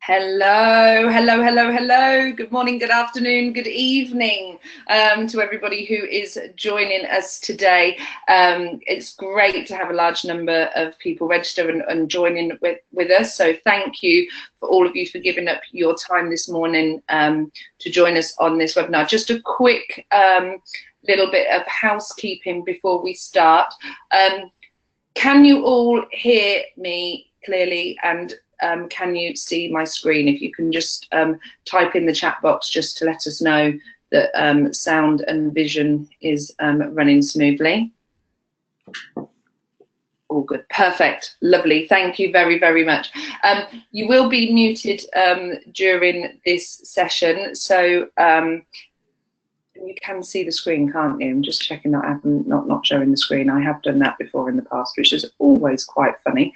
Hello, hello, hello, hello. Good morning, good afternoon, good evening to everybody who is joining us today. It's great to have a large number of people register and joining with us. So thank you for all of you for giving up your time this morning to join us on this webinar. Just a quick little bit of housekeeping before we start. Can you all hear me clearly, and can you see my screen? If you can just type in the chat box just to let us know that sound and vision is running smoothly. All good, perfect, lovely. Thank you very, very much. You will be muted during this session, so you can see the screen, can't you? I'm just checking that I'm not showing the screen. I have done that before in the past, which is always quite funny.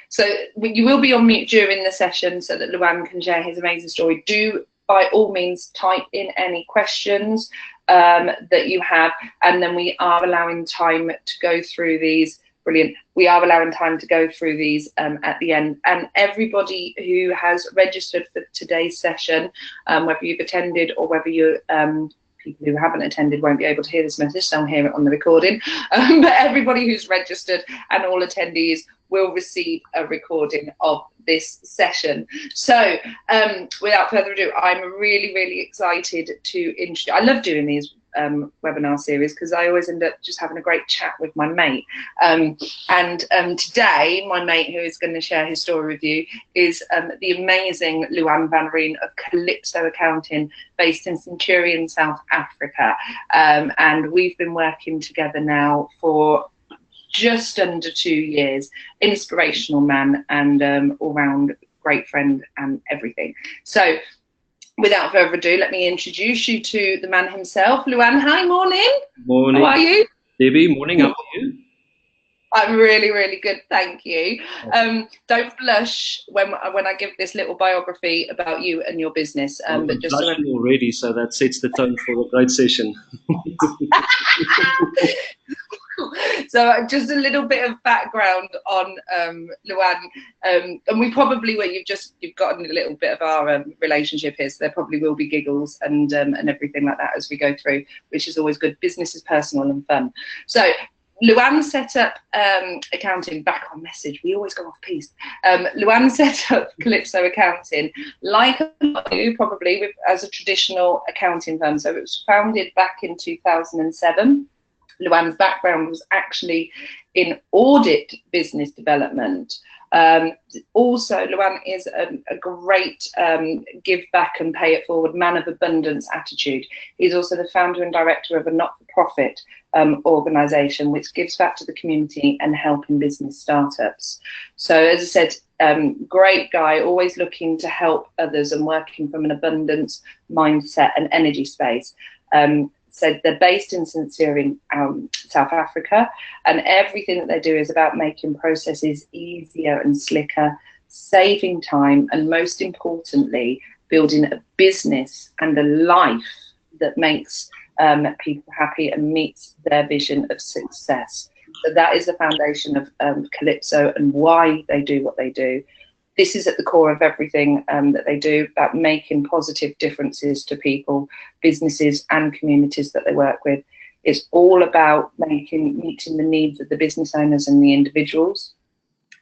So you will be on mute during the session so that Luan can share his amazing story. Do, by all means, type in any questions that you have, and then we are allowing time to go through these. Brilliant. We are allowing time to go through these at the end. And everybody who has registered for today's session, whether you've attended or whether you people who haven't attended won't be able to hear this message, so I'll hear it on the recording. But everybody who's registered and all attendees will receive a recording of this session. So without further ado, I'm really, really excited to introduce. I love doing these webinar series because I always end up just having a great chat with my mate. And today, my mate who is going to share his story with you is the amazing Luan van Rijn of Calypso Accounting, based in Centurion, South Africa. And we've been working together now for just under 2 years. Inspirational man and all-round great friend and everything. So without further ado, let me introduce you to the man himself. Luan, hi, morning. Morning. How are you? Debbie, morning, how are you? I'm really, really good, thank you. Don't blush when I give this little biography about you and your business. I'm But just blushing already, so that sets the tone for a great session. So just a little bit of background on Luan, and we probably you've gotten a little bit of our relationship here, so there probably will be giggles and everything like that as we go through, which is always good. Business is personal and fun. So Luan set up accounting back on message. We always go off piece. Luan set up Calypso Accounting, like a lot of you probably, as a traditional accounting firm. So it was founded back in 2007. Luan's background was actually in audit business development. Also, Luan is a great give back and pay it forward, man of abundance attitude. He's also the founder and director of a not-for-profit organisation which gives back to the community and helping business startups. So as I said, great guy, always looking to help others and working from an abundance mindset and energy space. So they're based in Centurion, South Africa, and everything that they do is about making processes easier and slicker, saving time, and most importantly, building a business and a life that makes people happy and meets their vision of success. So that is the foundation of Calypso and why they do what they do. This is at the core of everything that they do, about making positive differences to people, businesses and communities that they work with. It's all about meeting the needs of the business owners and the individuals.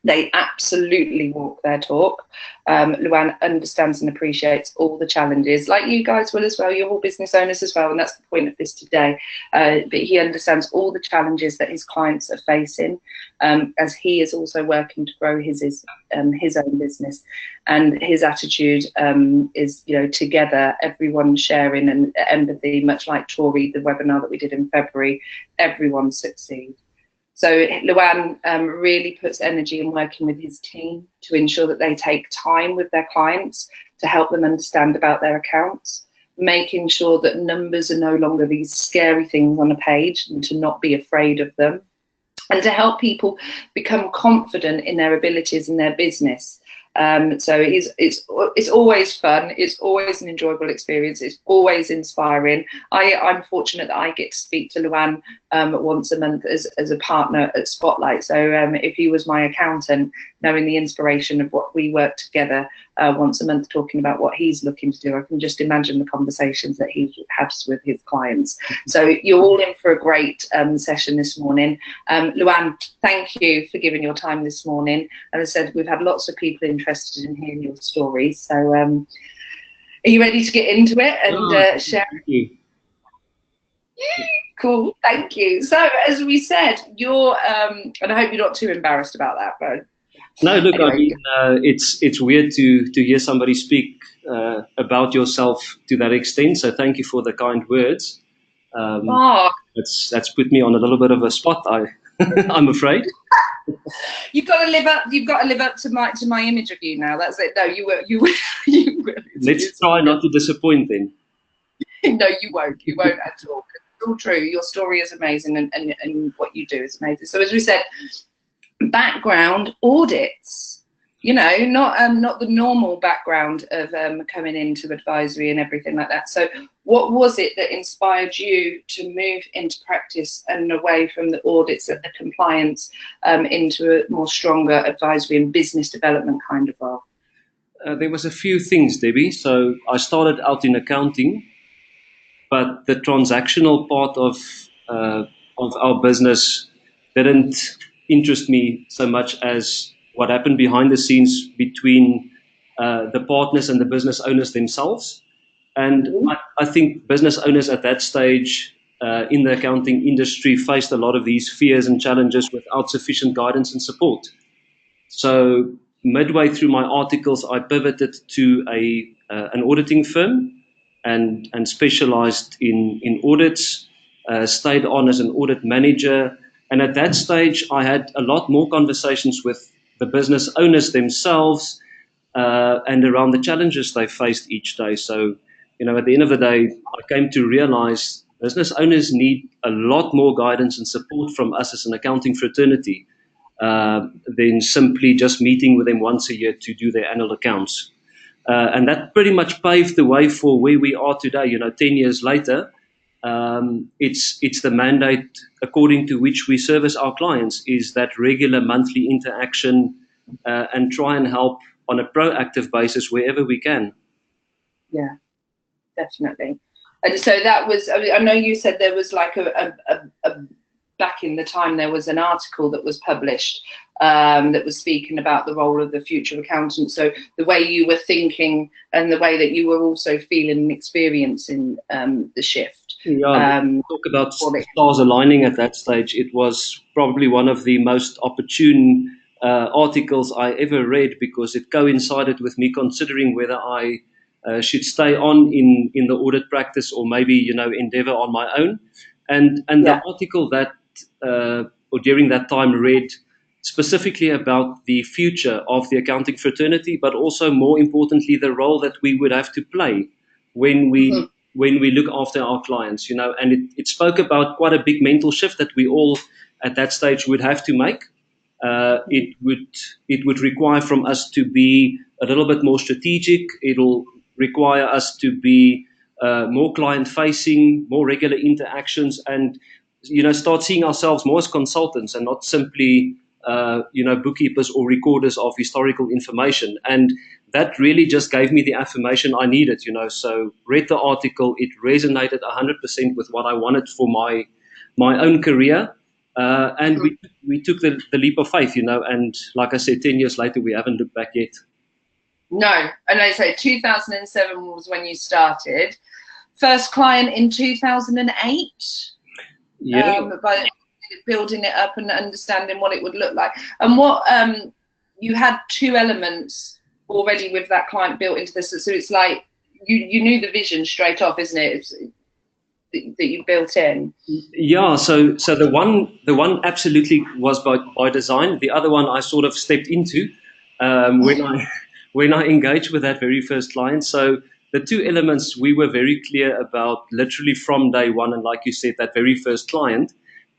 They absolutely walk their talk. Luan understands and appreciates all the challenges, like you guys will as well. You're all business owners as well, and that's the point of this today. But he understands all the challenges that his clients are facing, as he is also working to grow his own business. And his attitude is, together, everyone sharing and empathy, much like Tori, the webinar that we did in February, everyone succeeds. So Luan really puts energy in working with his team to ensure that they take time with their clients to help them understand about their accounts, making sure that numbers are no longer these scary things on a page and to not be afraid of them, and to help people become confident in their abilities in their business. So it's always fun. It's always an enjoyable experience. It's always inspiring. I'm fortunate that I get to speak to Luan once a month as a partner at Spotlight. So if he was my accountant, knowing the inspiration of what we work together once a month talking about what he's looking to do. I can just imagine the conversations that he has with his clients. So you're all in for a great session this morning. Luann, thank you for giving your time this morning. As I said, we've had lots of people interested in hearing your stories. So are you ready to get into it and share? Thank you. Cool, thank you. So as we said, you're and I hope you're not too embarrassed about that, but No, look, anyway. I mean, it's weird to hear somebody speak about yourself to that extent. So thank you for the kind words. That's put me on a little bit of a spot. I'm afraid. You've got to live up to my image of you now. That's it. No, you will. Let's try not to disappoint then. No, you won't. You won't at all. It's all true. Your story is amazing, and what you do is amazing. So as we said, background audits. You know, not the normal background of coming into advisory and everything like that. So what was it that inspired you to move into practice and away from the audits and the compliance into a more stronger advisory and business development kind of role? There was a few things, Debbie. So I started out in accounting, but the transactional part of our business didn't interest me so much as what happened behind the scenes between the partners and the business owners themselves. And I think business owners at that stage in the accounting industry faced a lot of these fears and challenges without sufficient guidance and support. So midway through my articles, I pivoted to an auditing firm and specialized in audits, stayed on as an audit manager. And at that stage, I had a lot more conversations with the business owners themselves and around the challenges they faced each day. So, you know, at the end of the day, I came to realize business owners need a lot more guidance and support from us as an accounting fraternity than simply just meeting with them once a year to do their annual accounts. And that pretty much paved the way for where we are today. You know, 10 years later, it's the mandate according to which we service our clients is that regular monthly interaction and try and help on a proactive basis wherever we can. Yeah, definitely. And so that was, I know you said there was like a back in the time there was an article that was published that was speaking about the role of the future accountant. So the way you were thinking and the way that you were also feeling and experiencing the shift. Yeah, talk about stars aligning at that stage. It was probably one of the most opportune articles I ever read because it coincided with me considering whether I should stay on in the audit practice or maybe, you know, endeavor on my own. And the article that or during that time read specifically about the future of the accounting fraternity, but also more importantly, the role that we would have to play when we look after our clients, you know, and it spoke about quite a big mental shift that we all at that stage would have to make. It would require from us to be a little bit more strategic. It'll require us to be more client facing, more regular interactions, and, you know, start seeing ourselves more as consultants and not simply, you know, bookkeepers or recorders of historical information. And that really just gave me the affirmation I needed, you know. So read the article, it resonated 100% with what I wanted for my own career. And we took the leap of faith, you know, and like I said, 10 years later, we haven't looked back yet. No, and I say 2007 was when you started. First client in 2008? Yeah. By building it up and understanding what it would look like. And what, you had two elements already with that client built into this. So it's like, you knew the vision straight off, isn't it? It's, that you built in. Yeah, so the one absolutely was by design. The other one I sort of stepped into when I engaged with that very first client. So the two elements we were very clear about literally from day one, and like you said, that very first client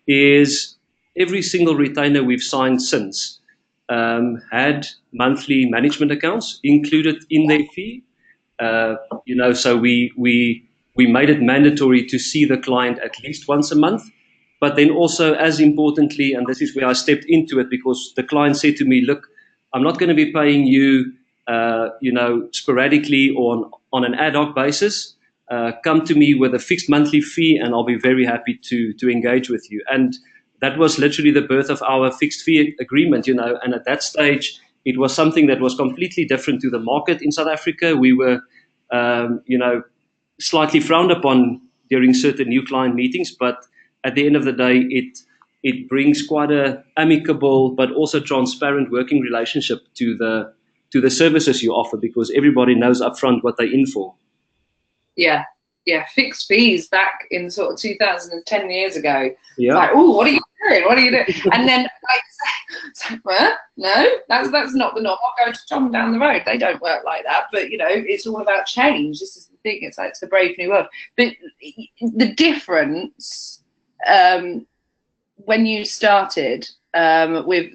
is every single retainer we've signed since had monthly management accounts included in their fee. You know, so we made it mandatory to see the client at least once a month, but then also as importantly, and this is where I stepped into it, because the client said to me, look, I'm not going to be paying you sporadically or on an ad hoc basis, come to me with a fixed monthly fee, and I'll be very happy to engage with you. And that was literally the birth of our fixed fee agreement, and at that stage, it was something that was completely different to the market in South Africa. We were, slightly frowned upon during certain new client meetings, but at the end of the day, it brings quite a amicable but also transparent working relationship to the services you offer, because everybody knows upfront what they're in for. Yeah, fixed fees back in sort of 2010 years ago. Yeah. Like, oh, what are you doing? What are you doing? And then well, no, that's not the norm. I'll go to Tom down the road. They don't work like that. But it's all about change. This is the thing. It's like it's the brave new world. But the difference when you started with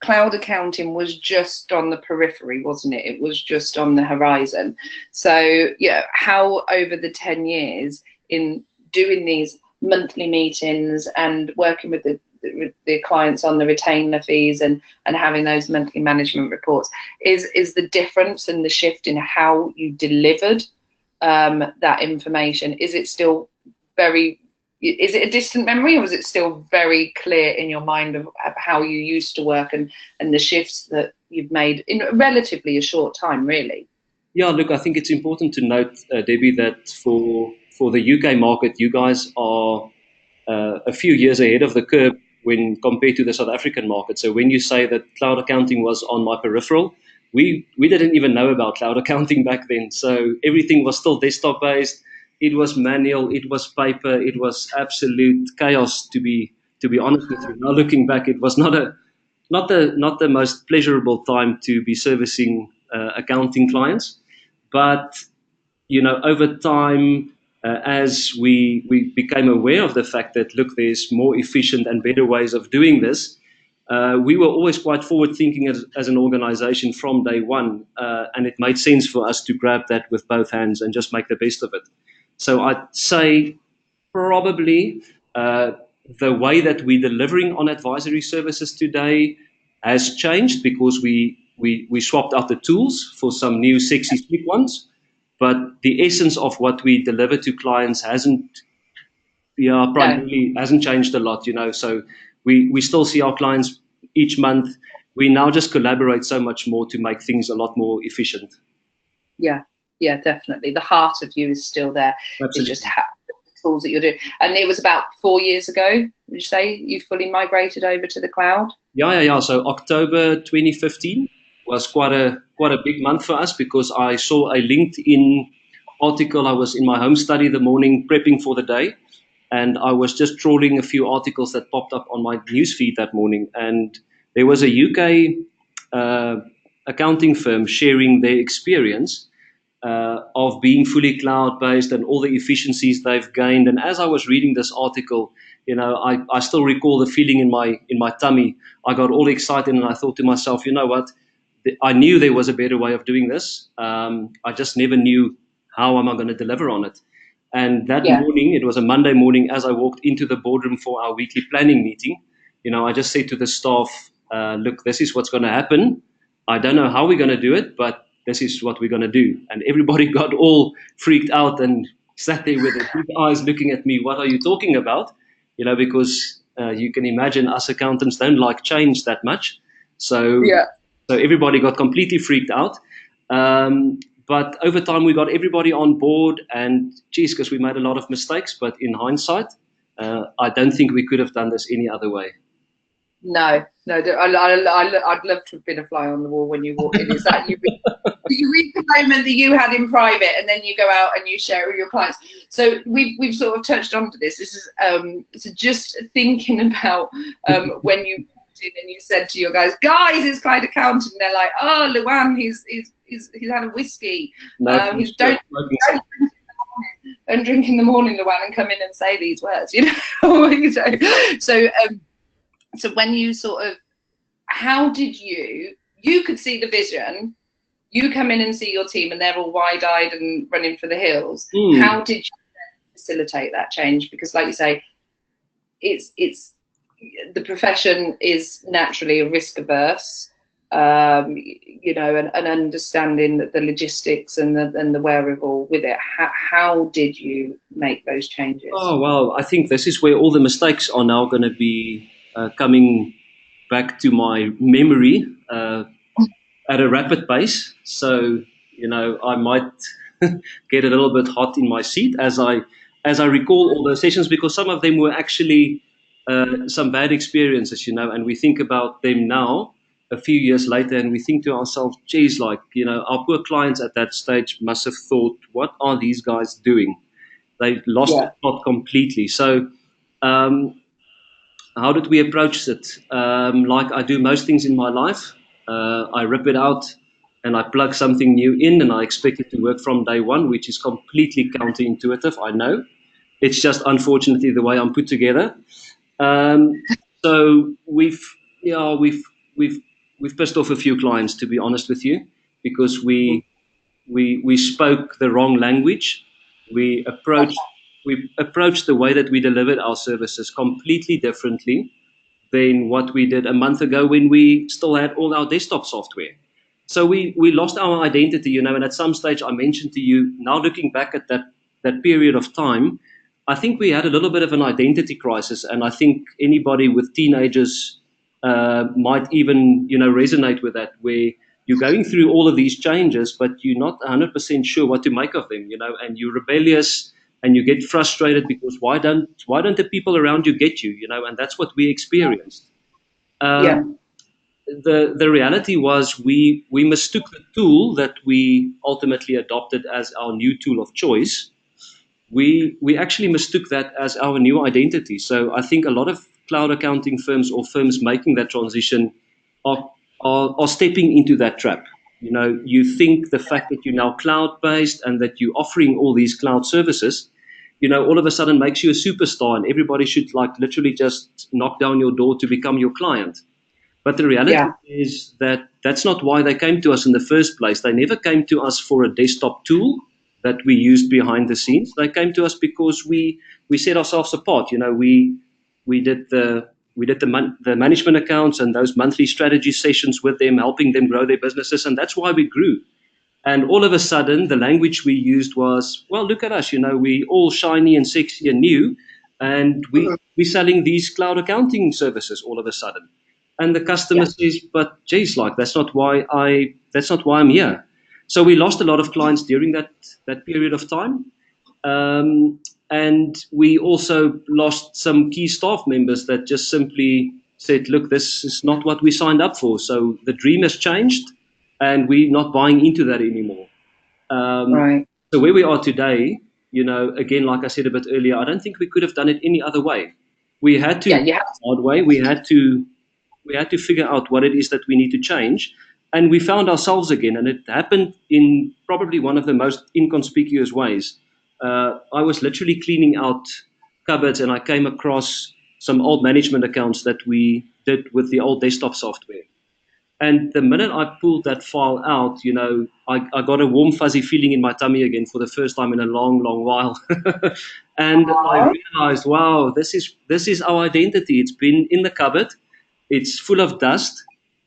cloud accounting was just on the periphery, wasn't it? It was just on the horizon. So how over the 10 years in doing these monthly meetings and working with the clients on the retainer fees and having those monthly management reports is the difference and the shift in how you delivered that information? Is it still is it a distant memory, or is it still very clear in your mind of how you used to work and the shifts that you've made in relatively a short time, really? Yeah, look, I think it's important to note, Debbie, that for the UK market, you guys are a few years ahead of the curve when compared to the South African market. So when you say that cloud accounting was on my peripheral, we didn't even know about cloud accounting back then. So everything was still desktop based. It was manual. It was paper. It was absolute chaos. To be honest with you, now looking back, it was not the most pleasurable time to be servicing accounting clients. But over time, as we became aware of the fact that look, there's more efficient and better ways of doing this, we were always quite forward thinking as an organization from day one, and it made sense for us to grab that with both hands and just make the best of it. So I'd say probably the way that we're delivering on advisory services today has changed because we swapped out the tools for some new sexy slick ones, but the essence of what we deliver to clients hasn't changed a lot, So we still see our clients each month. We now just collaborate so much more to make things a lot more efficient. Yeah, definitely. The heart of you is still there. Absolutely. It's just the tools that you're doing. And it was about 4 years ago, would you say, you fully migrated over to the cloud? Yeah. So October 2015 was quite a big month for us because I saw a LinkedIn article. I was in my home study the morning prepping for the day, and I was just trawling a few articles that popped up on my newsfeed that morning. And there was a UK accounting firm sharing their experience of being fully cloud-based and all the efficiencies they've gained. And as I was reading this article, I still recall the feeling in my tummy. I got all excited and I thought to myself, you know what? I knew there was a better way of doing this. I just never knew how am I going to deliver on it. And that morning, it was a Monday morning, as I walked into the boardroom for our weekly planning meeting, I just said to the staff, look, this is what's going to happen. I don't know how we're going to do it, but this is what we're going to do. And everybody got all freaked out and sat there with their big eyes looking at me. What are you talking about? Because you can imagine us accountants don't like change that much. So everybody got completely freaked out. But over time, we got everybody on board. And geez, because we made a lot of mistakes. But in hindsight, I don't think we could have done this any other way. No, I'd love to have been a fly on the wall when you walk in. Is that you read the moment that you had in private, and then you go out and you share it with your clients. So we've sort of touched onto this. This is so just thinking about when you walked in and you said to your guys, it's cloud accounting. And they're like, oh, Luan, he's had a whiskey. He's don't drink in the morning, Luan, and come in and say these words. So when you sort of, how did you could see the vision, you come in and see your team and they're all wide-eyed and running for the hills. How did you facilitate that change? Because like you say, it's the profession is naturally risk averse. and understanding the logistics and the wherewithal with it. How did you make those changes? Oh, well, I think this is where all the mistakes are now going to be coming back to my memory at a rapid pace. So, I might get a little bit hot in my seat as I recall all those sessions, because some of them were actually some bad experiences, and we think about them now a few years later, and we think to ourselves, geez, our poor clients at that stage must have thought, what are these guys doing? They lost the plot completely. So how did we approach it? Like I do most things in my life, I rip it out and I plug something new in, and I expect it to work from day one, which is completely counterintuitive. I know. It's just unfortunately the way I'm put together. So we've pissed off a few clients, to be honest with you, because we spoke the wrong language. We approached the way that we delivered our services completely differently than what we did a month ago when we still had all our desktop software. So we lost our identity, and at some stage I mentioned to you, now looking back at that period of time, I think we had a little bit of an identity crisis, and I think anybody with teenagers might even, resonate with that, where you're going through all of these changes, but you're not 100% sure what to make of them, and you're rebellious and you get frustrated because why don't the people around you get you, and that's what we experienced. The reality was we mistook the tool that we ultimately adopted as our new tool of choice. We actually mistook that as our new identity. So I think a lot of cloud accounting firms or firms making that transition are stepping into that trap. You think the fact that you're now cloud-based and that you're offering all these cloud services, all of a sudden makes you a superstar, and everybody should literally just knock down your door to become your client. But the reality is that that's not why they came to us in the first place. They never came to us for a desktop tool that we used behind the scenes. They came to us because we set ourselves apart. We did the management accounts and those monthly strategy sessions with them, helping them grow their businesses, and that's why we grew. And all of a sudden, the language we used was, well, look at us, we all shiny and sexy and new, and we're selling these cloud accounting services all of a sudden. And the customer says, but geez, that's not why I'm here. So we lost a lot of clients during that period of time. And we also lost some key staff members that just simply said, look, this is not what we signed up for. So the dream has changed, and we're not buying into that anymore. So where we are today, again, like I said a bit earlier, I don't think we could have done it any other way. We had to hard way. We had to figure out what it is that we need to change. And we found ourselves again, and it happened in probably one of the most inconspicuous ways. I was literally cleaning out cupboards, and I came across some old management accounts that we did with the old desktop software. And the minute I pulled that file out, I got a warm, fuzzy feeling in my tummy again for the first time in a long, long while. And I realized, wow, this is our identity. It's been in the cupboard. It's full of dust.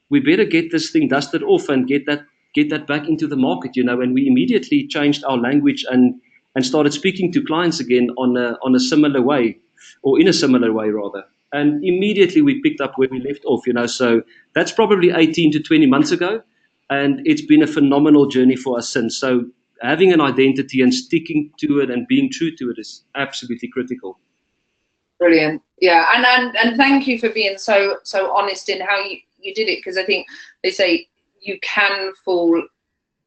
We better get this thing dusted off and get that back into the market, And we immediately changed our language and started speaking to clients again on a similar way, or in a similar way rather. And immediately we picked up where we left off, So that's probably 18 to 20 months ago, and it's been a phenomenal journey for us since. So having an identity and sticking to it and being true to it is absolutely critical. Brilliant. Yeah, and thank you for being so honest in how you did it, because I think they say you can fall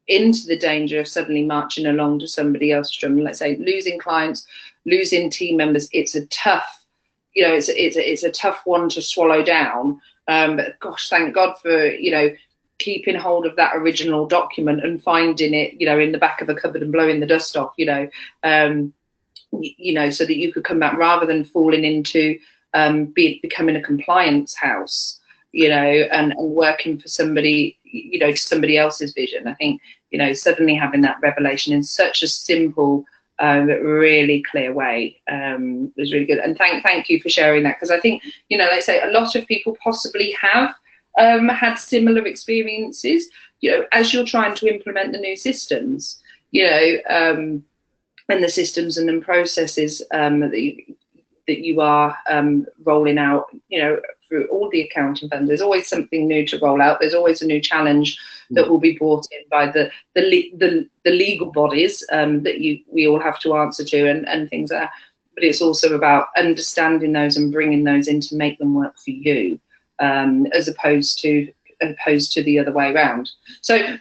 into the danger of suddenly marching along to somebody else's drum. Let's say losing clients, losing team members. It's a tough, it's a tough one to swallow down. But gosh, thank God for keeping hold of that original document and finding it, in the back of a cupboard and blowing the dust off, so that you could come back rather than falling into becoming a compliance house, and working for somebody, somebody else's vision. I think, suddenly having that revelation in such a simple, really clear way was really good. And thank you for sharing that, because I think, like I say, a lot of people possibly have had similar experiences? As you're trying to implement the new systems, and the systems and then processes that you are rolling out, through all the accounting firms. There's always something new to roll out. There's always a new challenge that will be brought in by the legal bodies that we all have to answer to and things like that. But it's also about understanding those and bringing those in to make them work for you, as opposed to the other way around. So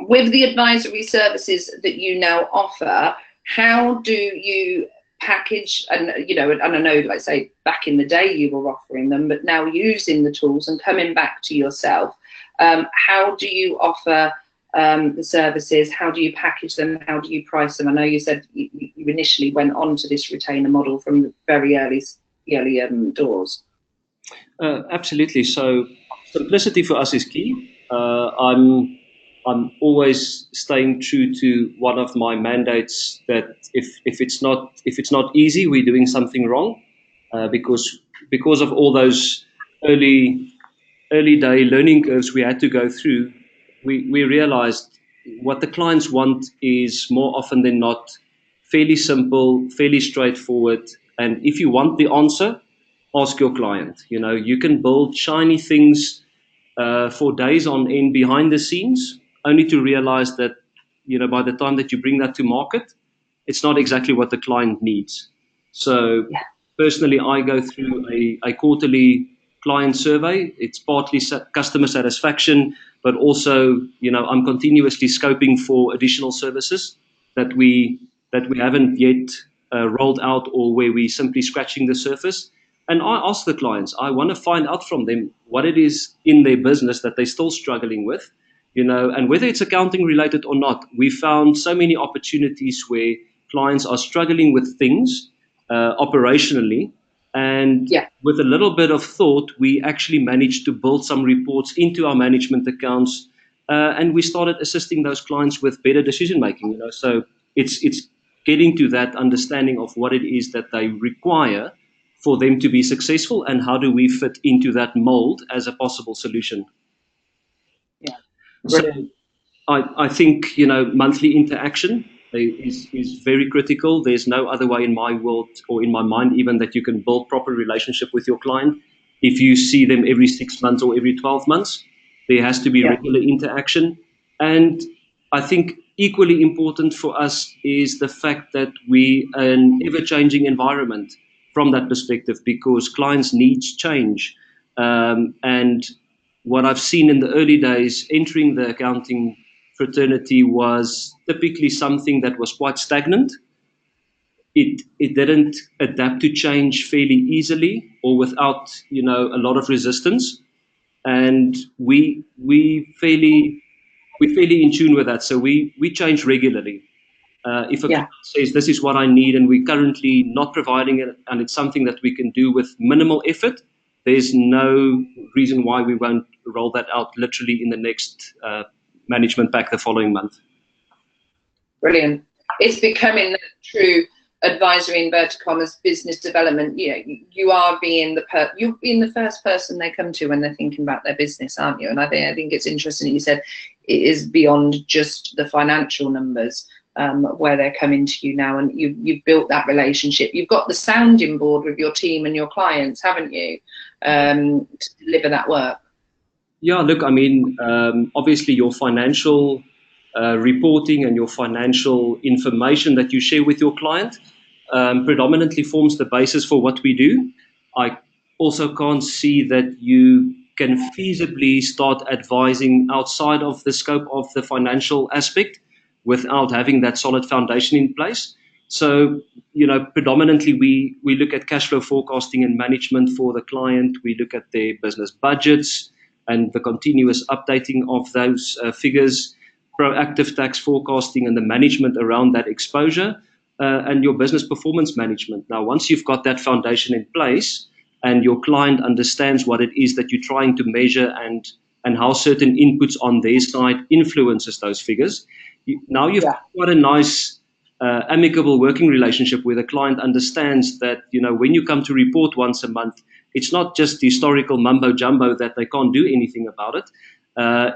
with the advisory services that you now offer, how do you package, and I know, like say, back in the day you were offering them, but now using the tools and coming back to yourself, how do you offer the services? How do you package them? How do you price them? I know you said you initially went on to this retainer model from the very early doors. Absolutely. So simplicity for us is key. I'm always staying true to one of my mandates that if it's not easy, we're doing something wrong, because of all those early day learning curves we had to go through. We realized what the clients want is more often than not fairly simple, fairly straightforward. And if you want the answer, ask your client. You can build shiny things for days on end behind the scenes, only to realize that, by the time that you bring that to market, it's not exactly what the client needs. So personally, I go through a quarterly client survey. It's partly customer satisfaction, but also, I'm continuously scoping for additional services that we haven't yet rolled out, or where we're simply scratching the surface. And I ask the clients, I want to find out from them what it is in their business that they're still struggling with, and whether it's accounting related or not. We found so many opportunities where clients are struggling with things operationally. And with a little bit of thought, we actually managed to build some reports into our management accounts, and we started assisting those clients with better decision making. So it's getting to that understanding of what it is that they require for them to be successful, and how do we fit into that mold as a possible solution. Yeah. So I think, monthly interaction is very critical. There's no other way in my world, or in my mind even, that you can build proper relationship with your client if you see them every 6 months or every 12 months. There has to be regular interaction. And I think equally important for us is the fact that we are an ever-changing environment from that perspective, because clients' needs change. And what I've seen in the early days entering the accounting fraternity was typically something that was quite stagnant. It didn't adapt to change fairly easily, or without a lot of resistance. And we fairly in tune with that. So we change regularly. If a client says this is what I need, and we're currently not providing it, and it's something that we can do with minimal effort, there's no reason why we won't roll that out literally in the next management pack the following month. Brilliant. It's becoming true advisory inverted commas business development. You are being the first person they come to when they're thinking about their business, aren't you? And I think it's interesting that you said it is beyond just the financial numbers, where they're coming to you now, and you've built that relationship. You've got the sounding board with your team and your clients, haven't you, to deliver that work? Yeah, look, I mean, obviously your financial reporting and your financial information that you share with your client predominantly forms the basis for what we do. I also can't see that you can feasibly start advising outside of the scope of the financial aspect without having that solid foundation in place. So, predominantly we look at cash flow forecasting and management for the client. We look at their business budgets and the continuous updating of those figures, proactive tax forecasting and the management around that exposure, and your business performance management. Now, once you've got that foundation in place and your client understands what it is that you're trying to measure and how certain inputs on their side influences those figures, now you've got quite a nice amicable working relationship where the client understands that, when you come to report once a month, it's not just historical mumbo jumbo that they can't do anything about it.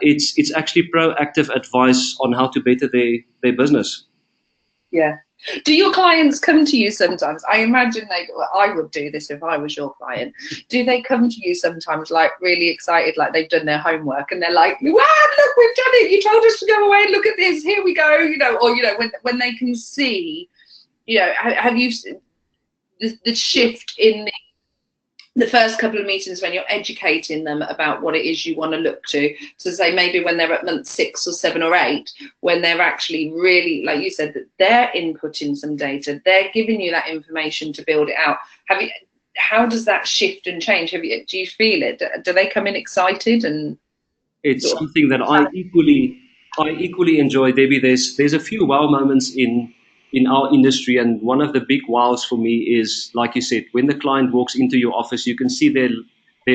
It's actually proactive advice on how to better their business. Yeah. Do your clients come to you sometimes? I imagine I would do this if I was your client. Do they come to you sometimes like really excited, like they've done their homework and they're like, wow, look, we've done it. You told us to go away and look at this. Here we go. Or, when they can see, have you, the shift in the first couple of meetings when you're educating them about what it is you want to look to. So say maybe when they're at month 6 or 7 or 8, when they're actually really, like you said, that they're inputting some data, they're giving you that information to build it out. How does that shift and change? Do you feel it? Do they come in excited? And it's something that I equally enjoy, Debbie. There's a few wow moments in our industry, and one of the big wows for me is, like you said, when the client walks into your office, you can see their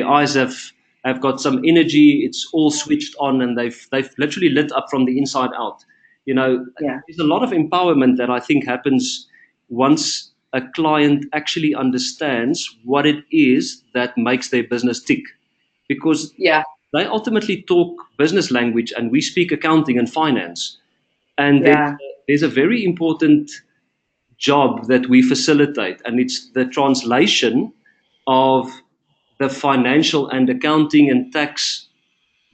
eyes have got some energy. It's all switched on, and they've literally lit up from the inside out. There's a lot of empowerment that I think happens once a client actually understands what it is that makes their business tick, because they ultimately talk business language and we speak accounting and finance. And there's a very important job that we facilitate, and it's the translation of the financial and accounting and tax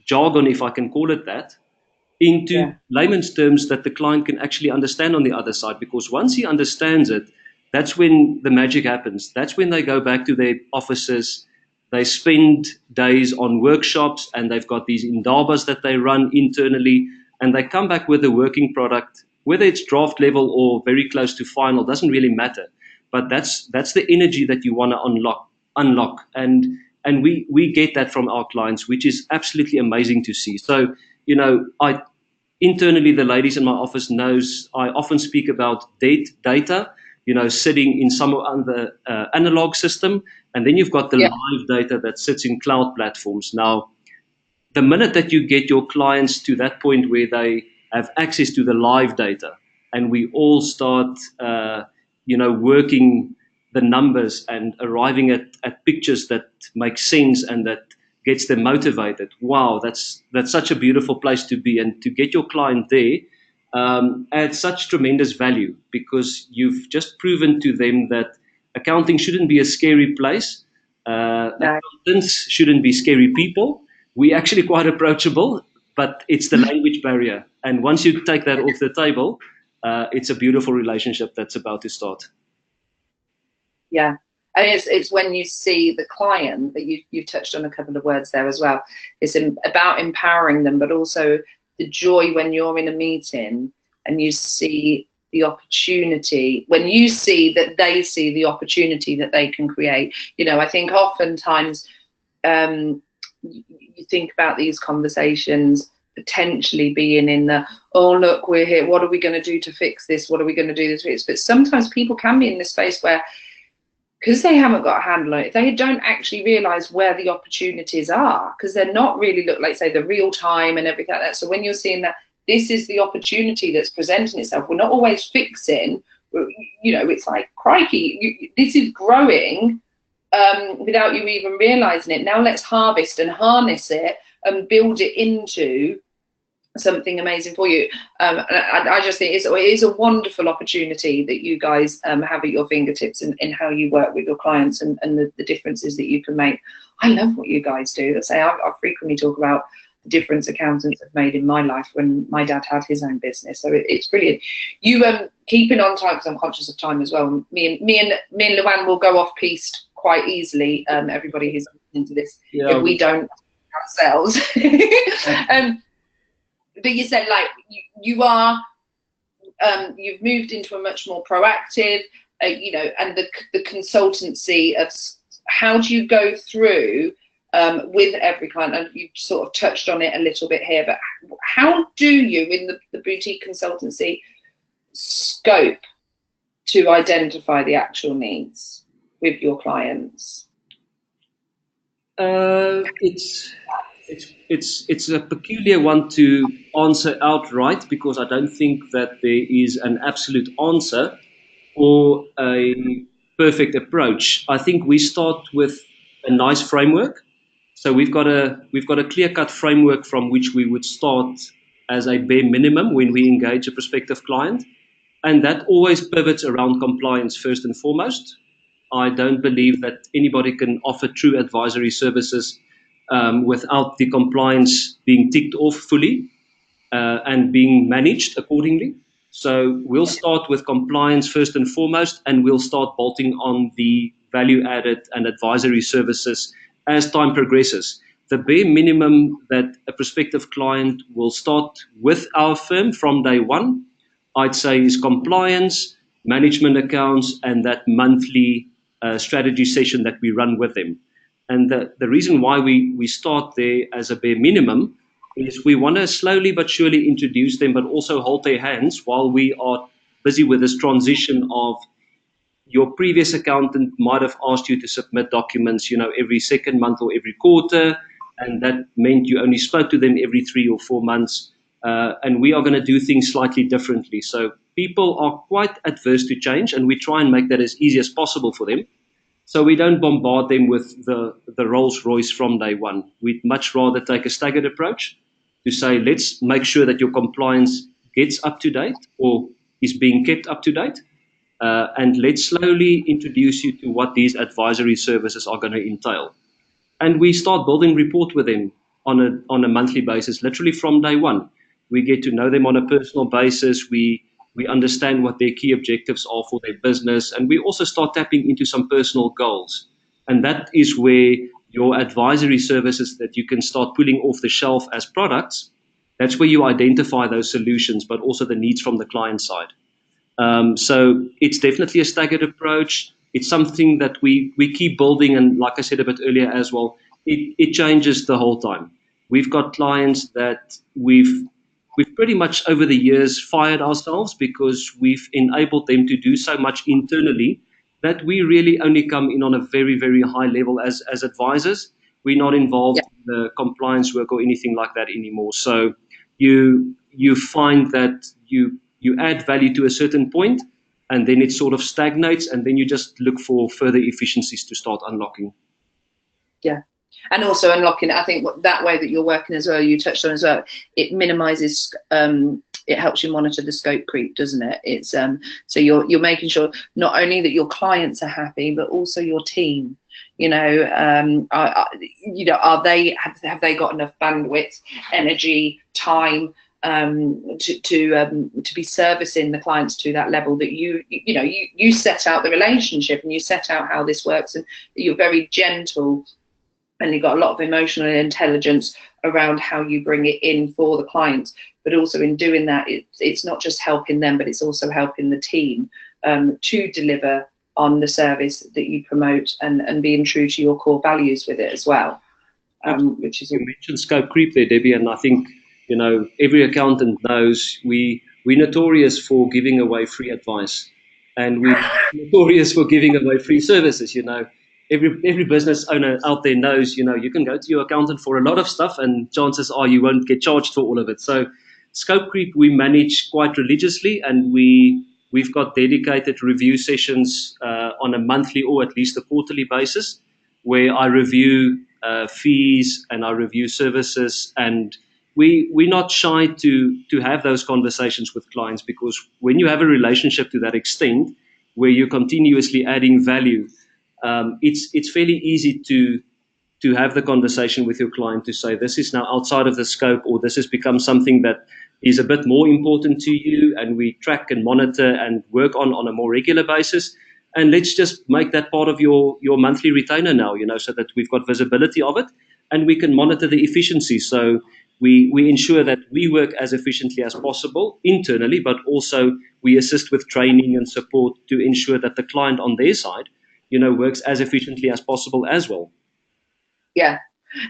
jargon, if I can call it that, into layman's terms that the client can actually understand on the other side. Because once he understands it, that's when the magic happens. That's when they go back to their offices. They spend days on workshops, and they've got these indabas that they run internally, and they come back with a working product, whether it's draft level or very close to final, doesn't really matter. But that's the energy that you want to unlock. And we get that from our clients, which is absolutely amazing to see. So, internally, the ladies in my office knows I often speak about data, sitting in some other analog system, and then you've got the live data that sits in cloud platforms. Now, the minute that you get your clients to that point where they have access to the live data, and we all start, working the numbers and arriving at pictures that make sense and that gets them motivated. Wow, that's such a beautiful place to be, and to get your client there adds such tremendous value, because you've just proven to them that accounting shouldn't be a scary place. Accountants shouldn't be scary people. We're actually quite approachable, but it's the language barrier. And once you take that off the table, it's a beautiful relationship that's about to start. Yeah. And it's when you see the client that you touched on a couple of words there as well. It's about empowering them, but also the joy when you're in a meeting and you see the opportunity, when you see that they see the opportunity that they can create. I think oftentimes you think about these conversations potentially being in the, oh, look, we're here, what are we going to do to fix this? What are we going to do to fix this? But sometimes people can be in this space where, because they haven't got a handle on it, they don't actually realize where the opportunities are, because they're not really like, say, the real time and everything like that. So when you're seeing that this is the opportunity that's presenting itself, we're not always fixing, it's like, crikey, this is growing without you even realizing it. Now let's harvest and harness it and build it into something amazing for you. I just think it is a wonderful opportunity that you guys have at your fingertips in how you work with your clients and the differences that you can make. I love what you guys do. I frequently talk about the difference accountants have made in my life when my dad had his own business. So it's brilliant. You keeping on time, because I'm conscious of time as well. Me and Luann will go off piste quite easily. Everybody who's listening to this, if we don't ourselves. But you said, like, you are, you've moved into a much more proactive, and the consultancy of how do you go through with every client, and you sort of touched on it a little bit here, but how do you, in the boutique consultancy scope, to identify the actual needs with your clients? It's a peculiar one to answer outright, because I don't think that there is an absolute answer or a perfect approach. I think we start with a nice framework. So we've got a clear-cut framework from which we would start as a bare minimum when we engage a prospective client, and that always pivots around compliance first and foremost. I don't believe that anybody can offer true advisory services without the compliance being ticked off fully and being managed accordingly. So we'll start with compliance first and foremost, and we'll start bolting on the value added and advisory services as time progresses. The bare minimum that a prospective client will start with our firm from day one, I'd say, is compliance, management accounts, and that monthly strategy session that we run with them. And the reason why we start there as a bare minimum is we want to slowly but surely introduce them, but also hold their hands while we are busy with this transition of your previous accountant might have asked you to submit documents, every second month or every quarter, and that meant you only spoke to them every 3 or 4 months. And we are going to do things slightly differently. So people are quite adverse to change, and we try and make that as easy as possible for them. So we don't bombard them with the Rolls Royce from day one. We'd much rather take a staggered approach to say, let's make sure that your compliance gets up to date or is being kept up to date. And let's slowly introduce you to what these advisory services are going to entail. And we start building rapport with them on a monthly basis, literally from day one. We get to know them on a personal basis. We understand what their key objectives are for their business, and we also start tapping into some personal goals. And that is where your advisory services that you can start pulling off the shelf as products, that's where you identify those solutions, but also the needs from the client side. So it's definitely a staggered approach. It's something that we keep building, and like I said a bit earlier as well, it changes the whole time. We've got clients that we've pretty much over the years fired ourselves because we've enabled them to do so much internally that we really only come in on a very, very high level as advisors. We're not involved in the compliance work or anything like that anymore. So you find that you add value to a certain point, and then it sort of stagnates, and then you just look for further efficiencies to start unlocking. Yeah. And also unlocking, I think that way that you're working as well, you touched on as well, it minimizes, it helps you monitor the scope creep, doesn't it? It's so you're making sure not only that your clients are happy, but also your team. Have they got enough bandwidth, energy, time to be servicing the clients to that level that you set out the relationship, and you set out how this works, and you're very gentle. And you've got a lot of emotional intelligence around how you bring it in for the clients, but also in doing that, it's not just helping them, but it's also helping the team to deliver on the service that you promote, and being true to your core values with it as well. Which is, you mentioned scope creep there, Debbie, and I think every accountant knows we're notorious for giving away free advice, and we're notorious for giving away free services. Every business owner out there knows, you can go to your accountant for a lot of stuff, and chances are you won't get charged for all of it. So scope creep we manage quite religiously, and we've got dedicated review sessions on a monthly or at least a quarterly basis, where I review fees and I review services, and we're not shy to have those conversations with clients, because when you have a relationship to that extent where you're continuously adding value, it's fairly easy to have the conversation with your client to say, this is now outside of the scope, or this has become something that is a bit more important to you, and we track and monitor and work on a more regular basis. And let's just make that part of your monthly retainer now, so that we've got visibility of it, and we can monitor the efficiency. So we ensure that we work as efficiently as possible internally, but also we assist with training and support to ensure that the client on their side works as efficiently as possible as well. Yeah.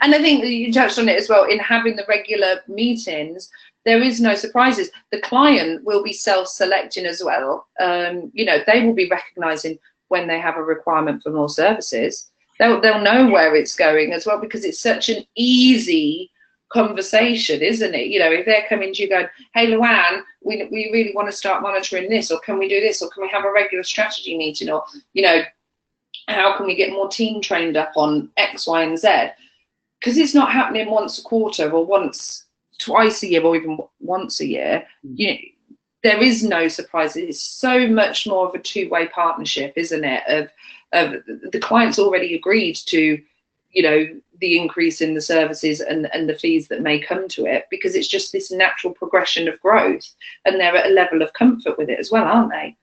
And I think you touched on it as well, in having the regular meetings, there is no surprises. The client will be self-selecting as well. They will be recognizing when they have a requirement for more services. They'll know where it's going as well, because it's such an easy conversation, isn't it? If they're coming to you going, hey, Luann, we really want to start monitoring this, or can we do this, or can we have a regular strategy meeting, or, How can we get more team trained up on X, Y, and Z? Because it's not happening once a quarter or twice a year or even once a year. You know, there is no surprise. It's so much more of a two-way partnership, isn't it? Of the client's already agreed to, you know, the increase in the services and the fees that may come to it, because it's just this natural progression of growth, and they're at a level of comfort with it as well, aren't they?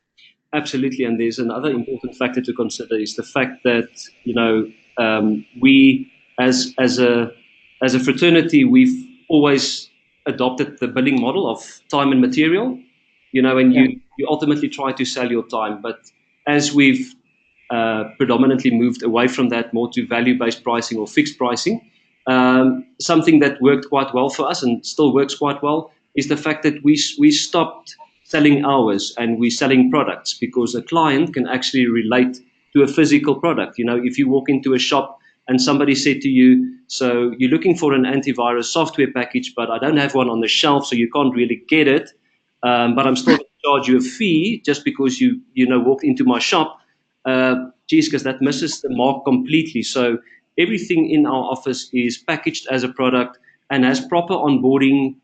Absolutely, and there's another important factor to consider is the fact that, you know, we as a fraternity, we've always adopted the billing model of time and material, you know, and you ultimately try to sell your time. But as we've predominantly moved away from that more to value-based pricing or fixed pricing, something that worked quite well for us and still works quite well is the fact that we stopped selling hours and we're selling products, because a client can actually relate to a physical product. You know, if you walk into a shop and somebody said to you, so you're looking for an antivirus software package, but I don't have one on the shelf, so you can't really get it, but I'm still going to charge you a fee just because you walked into my shop. Geez, because that misses the mark completely. So everything in our office is packaged as a product and has proper onboarding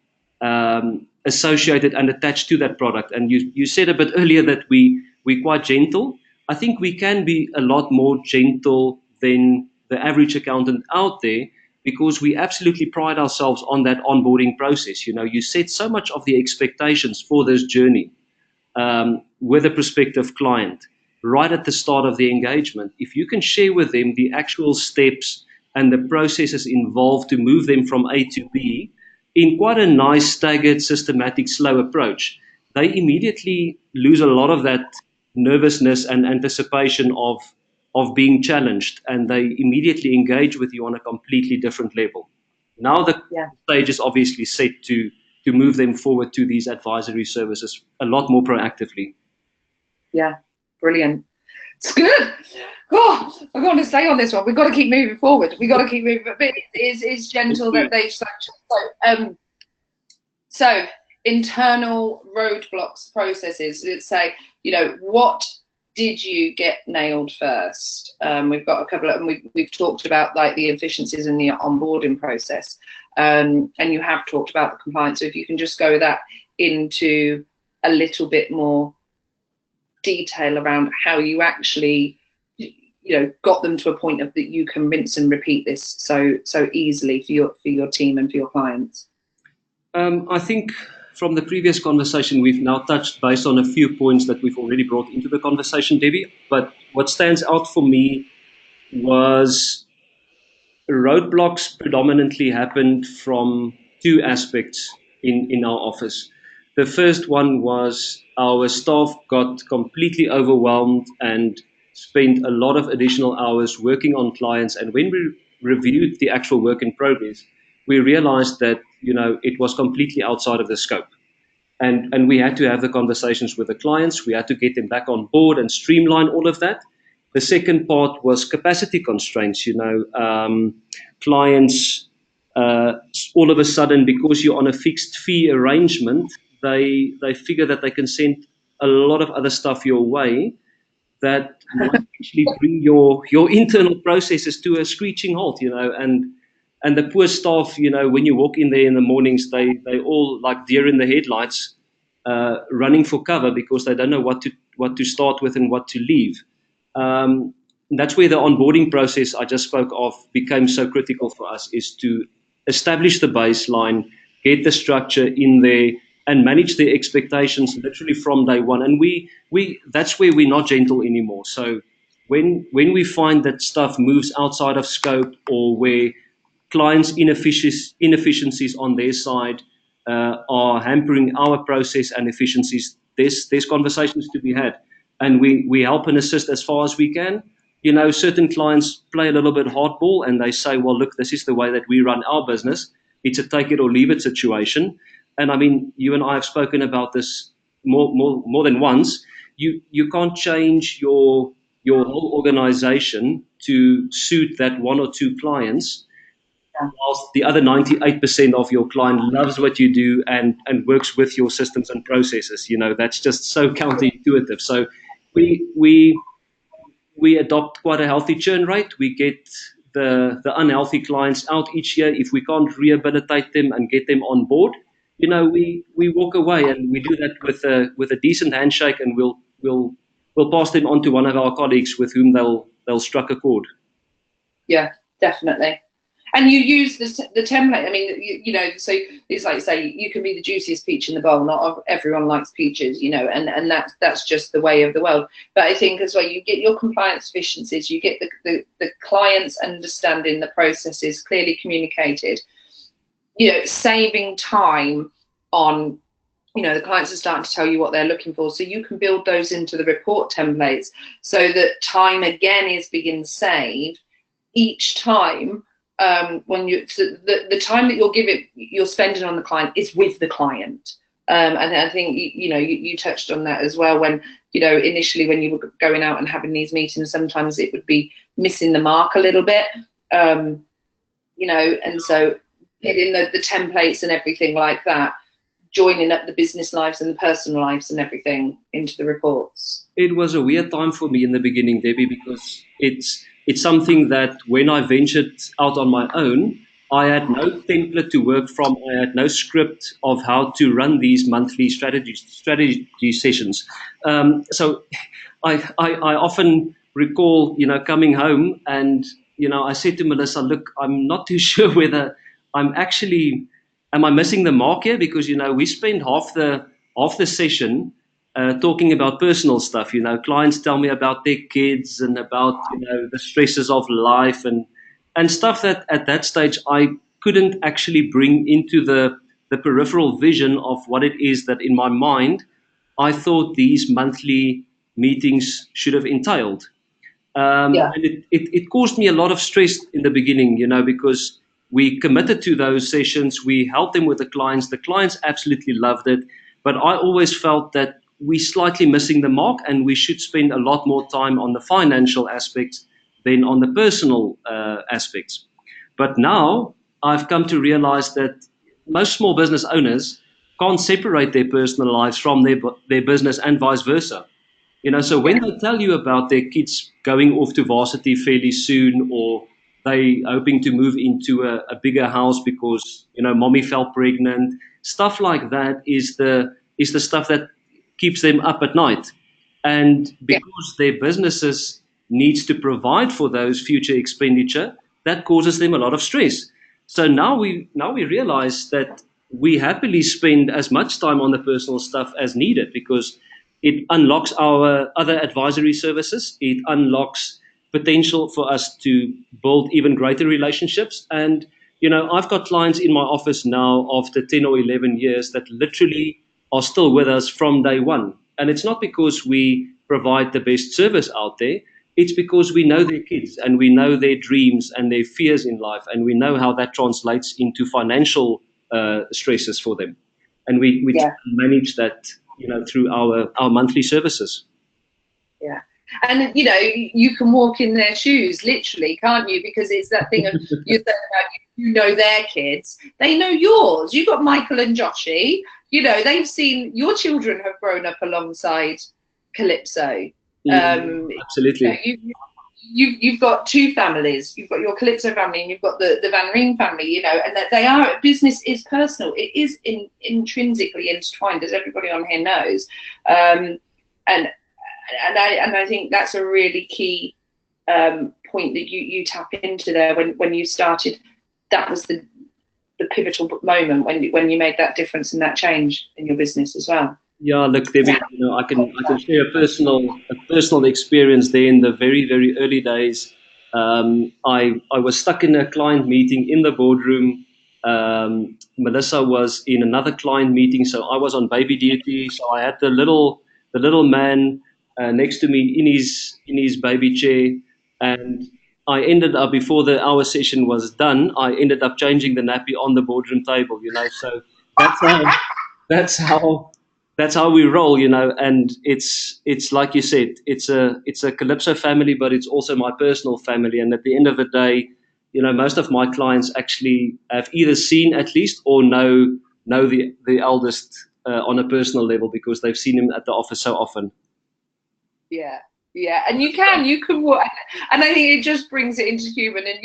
associated and attached to that product. And you said a bit earlier that we're quite gentle. I think we can be a lot more gentle than the average accountant out there, because we absolutely pride ourselves on that onboarding process. You know, you set so much of the expectations for this journey with a prospective client right at the start of the engagement. If you can share with them the actual steps and the processes involved to move them from A to B in quite a nice, staggered, systematic, slow approach, they immediately lose a lot of that nervousness and anticipation of being challenged, and they immediately engage with you on a completely different level. Now the stage is obviously set to move them forward to these advisory services a lot more proactively. Yeah, brilliant. It's good. Oh, I've got to stay on this one. We've got to keep moving forward. We've got to keep moving. But it's gentle that they've such. So internal roadblocks, processes. Let's say, you know, what did you get nailed first? We've got a couple of, and we've talked about like the efficiencies in the onboarding process, and you have talked about the compliance. So if you can just go that into a little bit more detail around how you actually, you know, got them to a point of that you can rinse and repeat this so easily for your team and for your clients. I think from the previous conversation, we've now touched based on a few points that we've already brought into the conversation, Debbie. But what stands out for me was roadblocks predominantly happened from two aspects in our office. The first one was our staff got completely overwhelmed and spent a lot of additional hours working on clients. And when we reviewed the actual work in progress, we realized that, you know, it was completely outside of the scope. And we had to have the conversations with the clients. We had to get them back on board and streamline all of that. The second part was capacity constraints. You know, clients all of a sudden, because you're on a fixed fee arrangement, they figure that they can send a lot of other stuff your way that might actually bring your internal processes to a screeching halt. You know, and the poor staff, you know, when you walk in there in the mornings, they all like deer in the headlights, running for cover because they don't know what to start with and what to leave. That's where the onboarding process I just spoke of became so critical for us, is to establish the baseline, get the structure in there, and manage the expectations literally from day one. And we that's where we're not gentle anymore. So when we find that stuff moves outside of scope, or where clients' inefficiencies on their side are hampering our process and efficiencies, there's conversations to be had, and we help and assist as far as we can. You know, certain clients play a little bit hardball and they say, well, look, this is the way that we run our business. It's a take it or leave it situation. And I mean, you and I have spoken about this more than once. You can't change your whole organization to suit that one or two clients, whilst the other 98% of your client loves what you do and works with your systems and processes. You know, that's just so counterintuitive. So we we adopt quite a healthy churn rate. We get the unhealthy clients out each year. If we can't rehabilitate them and get them on board, we walk away, and we do that with a decent handshake, and we'll pass them on to one of our colleagues with whom they'll strike a chord. Yeah, definitely. And you use the template. I mean, so it's like, say, you can be the juiciest peach in the bowl. Not everyone likes peaches, and that's just the way of the world. But I think as well, you get your compliance efficiencies, you get the clients understanding the processes clearly communicated, saving time on, the clients are starting to tell you what they're looking for. So you can build those into the report templates so that time again is being saved each time. When the time that you're spending on the client is with the client, and I think you touched on that as well. When initially when you were going out and having these meetings, sometimes it would be missing the mark a little bit, and so getting the templates and everything like that, joining up the business lives and the personal lives and everything into the reports. It was a weird time for me in the beginning, Debbie, because it's something that when I ventured out on my own, I had no template to work from. I had no script of how to run these monthly strategy sessions. So I often recall, coming home and, I said to Melissa, look, I'm not too sure whether am I missing the mark here? Because, we spend half the session talking about personal stuff. Clients tell me about their kids and about, the stresses of life and stuff that at that stage I couldn't actually bring into the peripheral vision of what it is that in my mind I thought these monthly meetings should have entailed. And it caused me a lot of stress in the beginning, because we committed to those sessions. We helped them with the clients. The clients absolutely loved it. But I always felt that we're slightly missing the mark, and we should spend a lot more time on the financial aspects than on the personal aspects. But now I've come to realize that most small business owners can't separate their personal lives from their business, and vice versa. So when they tell you about their kids going off to varsity fairly soon, or they hoping to move into a bigger house because, mommy fell pregnant, stuff like that is the stuff that keeps them up at night. And because their businesses needs to provide for those future expenditure, that causes them a lot of stress. So now we realize that we happily spend as much time on the personal stuff as needed, because it unlocks our other advisory services. It unlocks potential for us to build even greater relationships. And, I've got clients in my office now after 10 or 11 years that literally are still with us from day one. And it's not because we provide the best service out there. It's because we know their kids, and we know their dreams and their fears in life, and we know how that translates into financial stresses for them. And we manage that, through our monthly services. Yeah. And, you can walk in their shoes, literally, can't you? Because it's that thing of, you know their kids, they know yours. You've got Michael and Joshy, they've seen your children have grown up alongside Calypso. Absolutely. You've got two families. You've got your Calypso family, and you've got the Van Ring family, and that they are, business is personal. It is intrinsically intertwined, as everybody on here knows. And I think that's a really key point that you tap into there when you started. That was the pivotal moment when you made that difference and that change in your business as well. Yeah, look, Debbie, I can share a personal experience there in the very, very early days. I was stuck in a client meeting in the boardroom. Melissa was in another client meeting, so I was on baby duty. So I had the little man next to me in his baby chair, and I ended up, before our session was done, I ended up changing the nappy on the boardroom table. So that's how we roll, and it's like you said, it's a Calypso family, but it's also my personal family. And at the end of the day, most of my clients actually have either seen at least or know the eldest on a personal level, because they've seen him at the office so often. Yeah. Yeah, and you can work, and I think it just brings it into human. And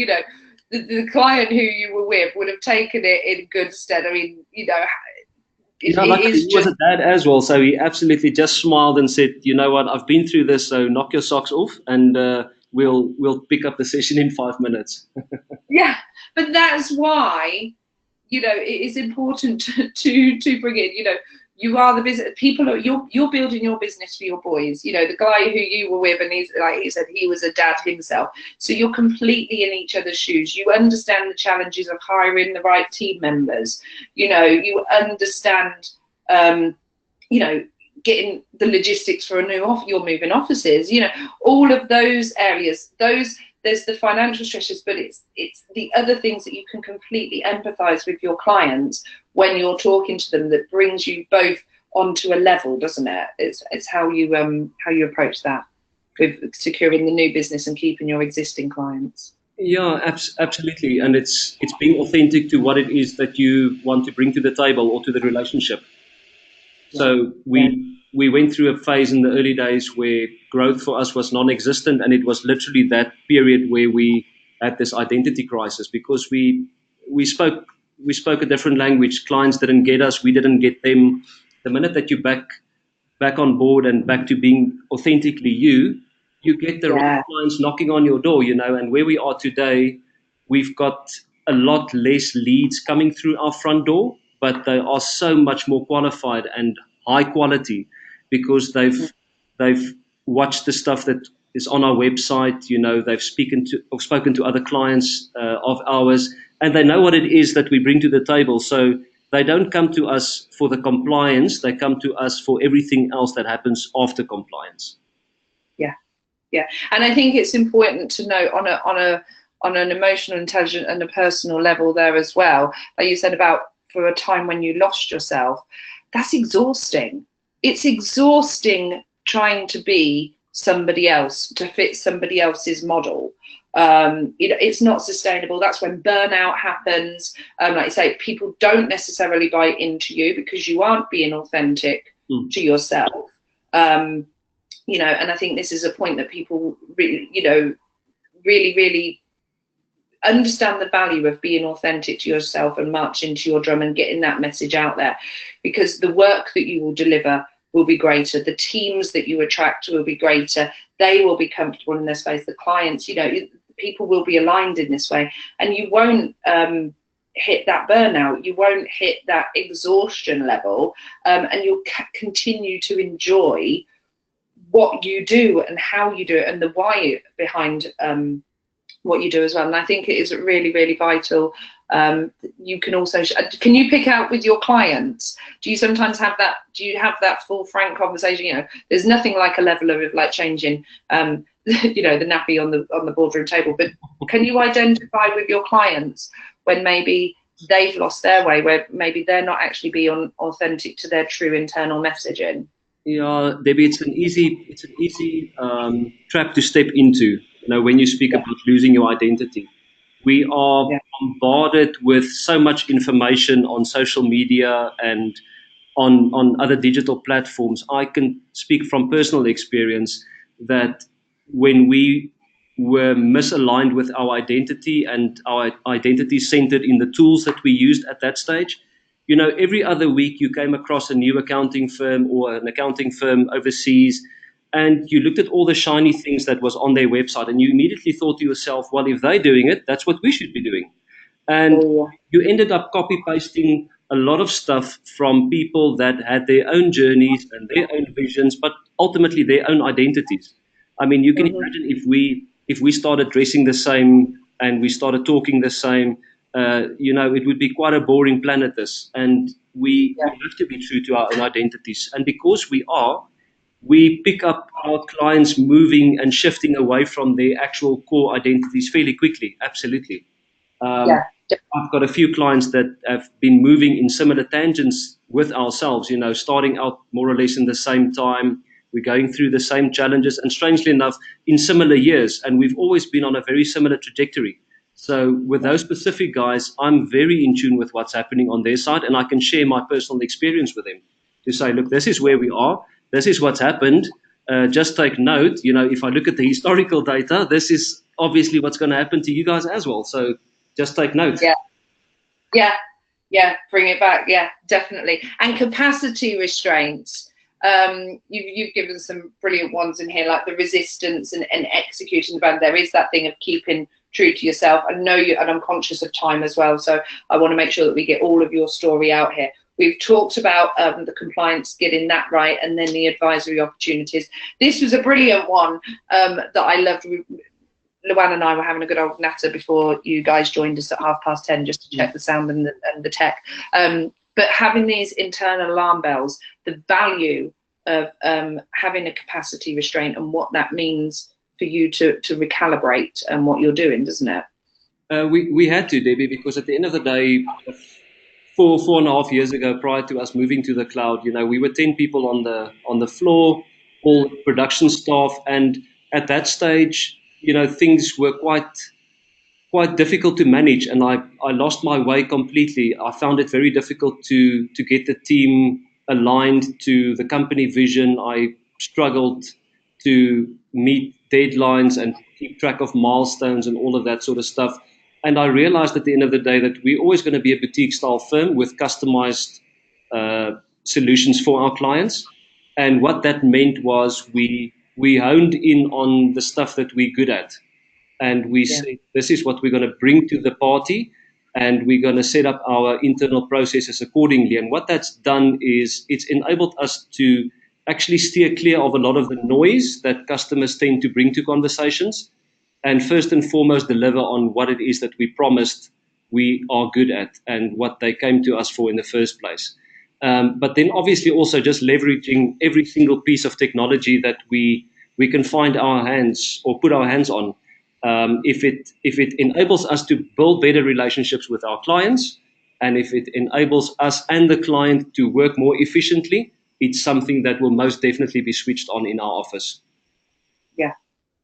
the client who you were with would have taken it in good stead. I mean, it Luckily is he was just a dad as well, so he absolutely just smiled and said, "You know what? I've been through this, so knock your socks off, and we'll pick up the session in 5 minutes." yeah. But that's why it is important to bring in. You are the business. People are you're building your business for your boys. The guy who you were with, and he's like he said, he was a dad himself. So you're completely in each other's shoes. You understand the challenges of hiring the right team members. You understand, getting the logistics for a new office. You're moving offices. All of those areas. There's the financial stresses, but it's the other things that you can completely empathize with your clients when you're talking to them that brings you both onto a level, doesn't it? It's how you approach that with securing the new business and keeping your existing clients. Yeah, absolutely, and it's being authentic to what it is that you want to bring to the table or to the relationship. So we went through a phase in the early days where growth for us was non-existent, and it was literally that period where we had this identity crisis because we spoke a different language. Clients didn't get us, we didn't get them. The minute that you're back on board and back to being authentically you get the right clients knocking on your door, and where we are today, we've got a lot less leads coming through our front door, but they are so much more qualified and high quality because they've watched the stuff that is on our website. They've spoken to other clients of ours, and they know what it is that we bring to the table. So they don't come to us for the compliance; they come to us for everything else that happens after compliance. Yeah, and I think it's important to note on an emotional, intelligent, and a personal level there as well. Like you said about for a time when you lost yourself, that's exhausting. It's exhausting trying to be somebody else, to fit somebody else's model. It's not sustainable. That's when burnout happens. Like you say, people don't necessarily buy into you because you aren't being authentic to yourself. And I think this is a point that people really, really understand the value of being authentic to yourself and marching to your drum and getting that message out there, because the work that you will deliver will be greater. The teams that you attract will be greater. They will be comfortable in their space. The clients, people will be aligned in this way, and you won't hit that burnout. You won't hit that exhaustion level, and you'll continue to enjoy what you do and how you do it and the why behind what you do as well. And I think it is really, really vital. You can also, can you pick out with your clients? Do you sometimes have that? Do you have that full, frank conversation? There's nothing like a level of like changing, the nappy on the boardroom table. But can you identify with your clients when maybe they've lost their way, where maybe they're not actually being authentic to their true internal messaging? Yeah, Debbie, it's an easy trap to step into. When you speak about losing your identity, we are bombarded with so much information on social media and on other digital platforms. I can speak from personal experience that when we were misaligned with our identity and our identity centered in the tools that we used at that stage, every other week you came across a new accounting firm or an accounting firm overseas, and you looked at all the shiny things that was on their website, and you immediately thought to yourself, well, if they're doing it, that's what we should be doing. And you ended up copy pasting a lot of stuff from people that had their own journeys and their own visions, but ultimately their own identities. I mean, you can imagine if we started dressing the same and we started talking the same, it would be quite a boring planet, this. And we have to be true to our own identities. And because we pick up our clients moving and shifting away from their actual core identities fairly quickly. Absolutely. I've got a few clients that have been moving in similar tangents with ourselves, starting out more or less in the same time. We're going through the same challenges, and strangely enough, in similar years. And we've always been on a very similar trajectory. So with those specific guys, I'm very in tune with what's happening on their side, and I can share my personal experience with them to say, look, this is where we are. This is what's happened. just take note, if I look at the historical data, this is obviously what's going to happen to you guys as well. So just take note. Yeah, bring it back. Yeah, definitely. And capacity restraints. You've given some brilliant ones in here, like the resistance and executing the brand. There is that thing of keeping true to yourself. I know you, and I'm conscious of time as well, so I want to make sure that we get all of your story out here. We've talked about the compliance, getting that right, and then the advisory opportunities. This was a brilliant one that I loved. Luann and I were having a good old natter before you guys joined us at 10:30 just to check the sound and the tech. But having these internal alarm bells, the value of having a capacity restraint and what that means for you to recalibrate what you're doing, doesn't it? We had to, Debbie, because at the end of the day, 4.5 years ago, prior to us moving to the cloud, we were 10 people on the floor, all production staff, and at that stage, things were quite difficult to manage, and I lost my way completely. I found it very difficult to get the team aligned to the company vision. I struggled to meet deadlines and keep track of milestones and all of that sort of stuff. And I realized at the end of the day that we're always going to be a boutique style firm with customized solutions for our clients. And what that meant was we honed in on the stuff that we're good at. And we said, this is what we're going to bring to the party, and we're going to set up our internal processes accordingly. And what that's done is it's enabled us to actually steer clear of a lot of the noise that customers tend to bring to conversations, and first and foremost deliver on what it is that we promised we are good at and what they came to us for in the first place. But then obviously also just leveraging every single piece of technology that we can find our hands or put our hands on. If it enables us to build better relationships with our clients, and if it enables us and the client to work more efficiently, it's something that will most definitely be switched on in our office.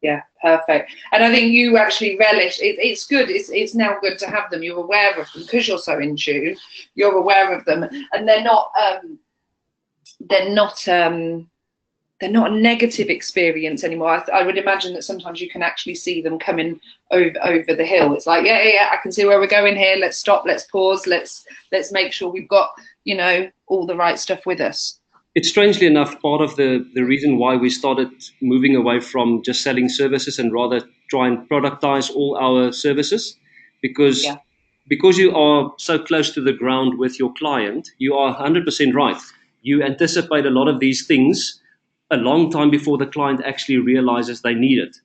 Yeah, perfect. And I think you actually relish it. It's good. It's now good to have them. You're aware of them because you're so in tune. You're aware of them, and they're not a negative experience anymore. I would imagine that sometimes you can actually see them coming over the hill. It's like, yeah, I can see where we're going here. Let's stop. Let's pause. Let's make sure we've got all the right stuff with us. It's strangely enough part of the reason why we started moving away from just selling services and rather try and productize all our services, because you are so close to the ground with your client. You are 100% right. You anticipate a lot of these things a long time before the client actually realizes they need it.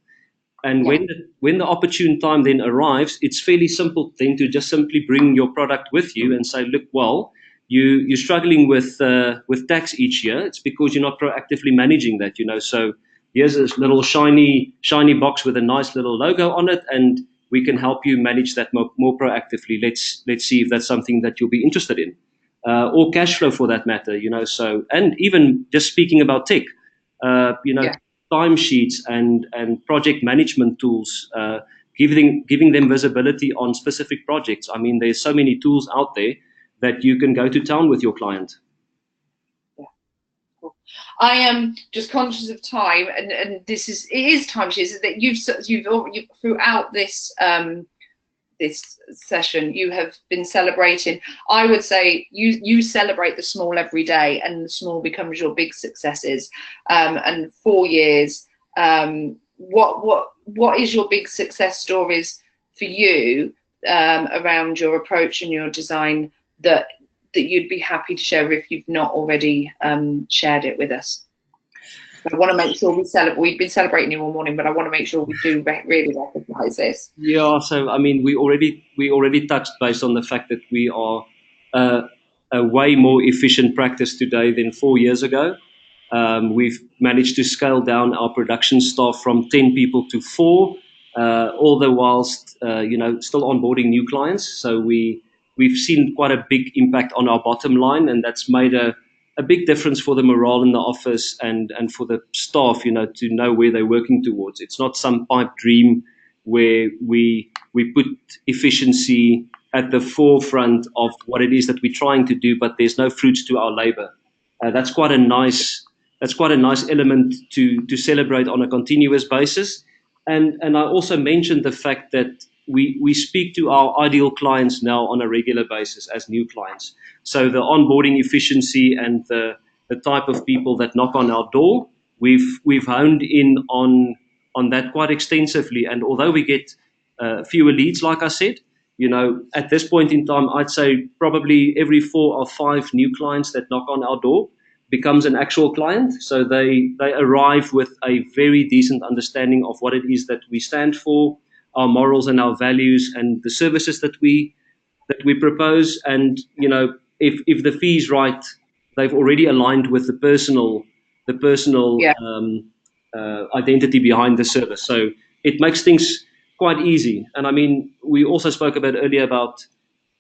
And when the opportune time then arrives, it's fairly simple then to just simply bring your product with you and say, look, well, you're struggling with tax each year. It's because you're not proactively managing that, So here's this little shiny box with a nice little logo on it, and we can help you manage that more proactively. Let's see if that's something that you'll be interested in, or cash flow for that matter, So, and even just speaking about tech, timesheets and project management tools, giving them visibility on specific projects. I mean, there's so many tools out there that you can go to town with your client. Yeah, cool. I am just conscious of time, and it is time. Is that you've throughout this this session you have been celebrating. I would say you celebrate the small every day, and the small becomes your big successes. And 4 years. What is your big success stories for you around your approach and your design that you'd be happy to share if you've not already shared it with us? I want to make sure we've been celebrating you all morning, but I want to make sure we do really recognize this. Yeah, so I mean, we already touched based on the fact that we are a way more efficient practice today than 4 years ago. We've managed to scale down our production staff from 10 people to 4, all the whilst still onboarding new clients. So we've seen quite a big impact on our bottom line, and that's made a big difference for the morale in the office and for the staff, to know where they're working towards. It's not some pipe dream where we put efficiency at the forefront of what it is that we're trying to do, but there's no fruits to our labor. That's quite a nice that's quite a nice element to celebrate on a continuous basis. And I also mentioned the fact that we speak to our ideal clients now on a regular basis as new clients. So the onboarding efficiency and the type of people that knock on our door, we've honed in on that quite extensively. And although we get fewer leads, like I said, at this point in time, I'd say probably every 4 or 5 new clients that knock on our door becomes an actual client. So they arrive with a very decent understanding of what it is that we stand for, our morals and our values, and the services that we propose. And if the fee's right, they've already aligned with the personal Yeah. identity behind the service. So it makes things quite easy. And I mean, we also spoke about earlier about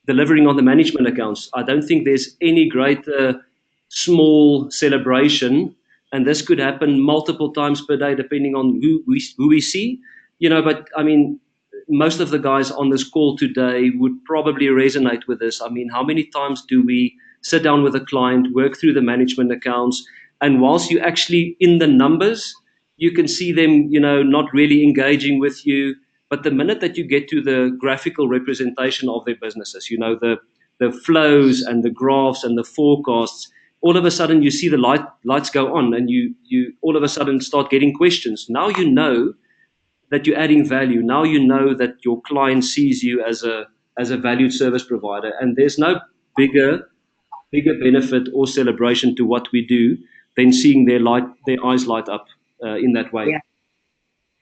delivering on the management accounts. I don't think there's any greater small celebration, and this could happen multiple times per day depending on who we see. But I mean, most of the guys on this call today would probably resonate with this. I mean, how many times do we sit down with a client, work through the management accounts, and whilst you actually in the numbers, you can see them, not really engaging with you. But the minute that you get to the graphical representation of their businesses, the flows and the graphs and the forecasts, all of a sudden you see the lights go on, and you all of a sudden start getting questions. Now you know that you're adding value. Now you know that your client sees you as a valued service provider, and there's no bigger benefit or celebration to what we do than seeing their eyes light up in that way. Yeah.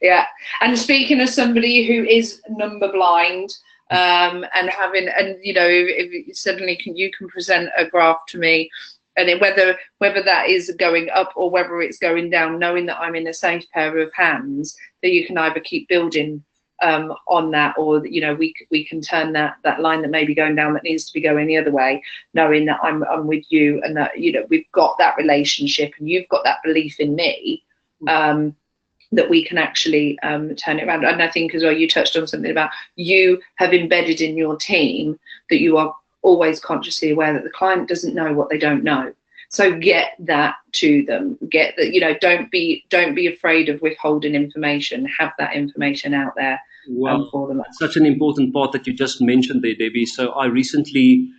Yeah, and speaking of somebody who is number blind, and if suddenly you can present a graph to me, and whether that is going up or whether it's going down, knowing that I'm in a safe pair of hands, that you can either keep building on that, or we can turn that line that may be going down that needs to be going the other way, knowing that I'm with you, and that we've got that relationship, and you've got that belief in me. That we can actually turn it around. And I think as well, you touched on something about you have embedded in your team that you are always consciously aware that the client doesn't know what they don't know. So get that to them. Get that, don't be afraid of withholding information. Have that information out there for them. That's such an important part that you just mentioned there, Debbie. So I recently,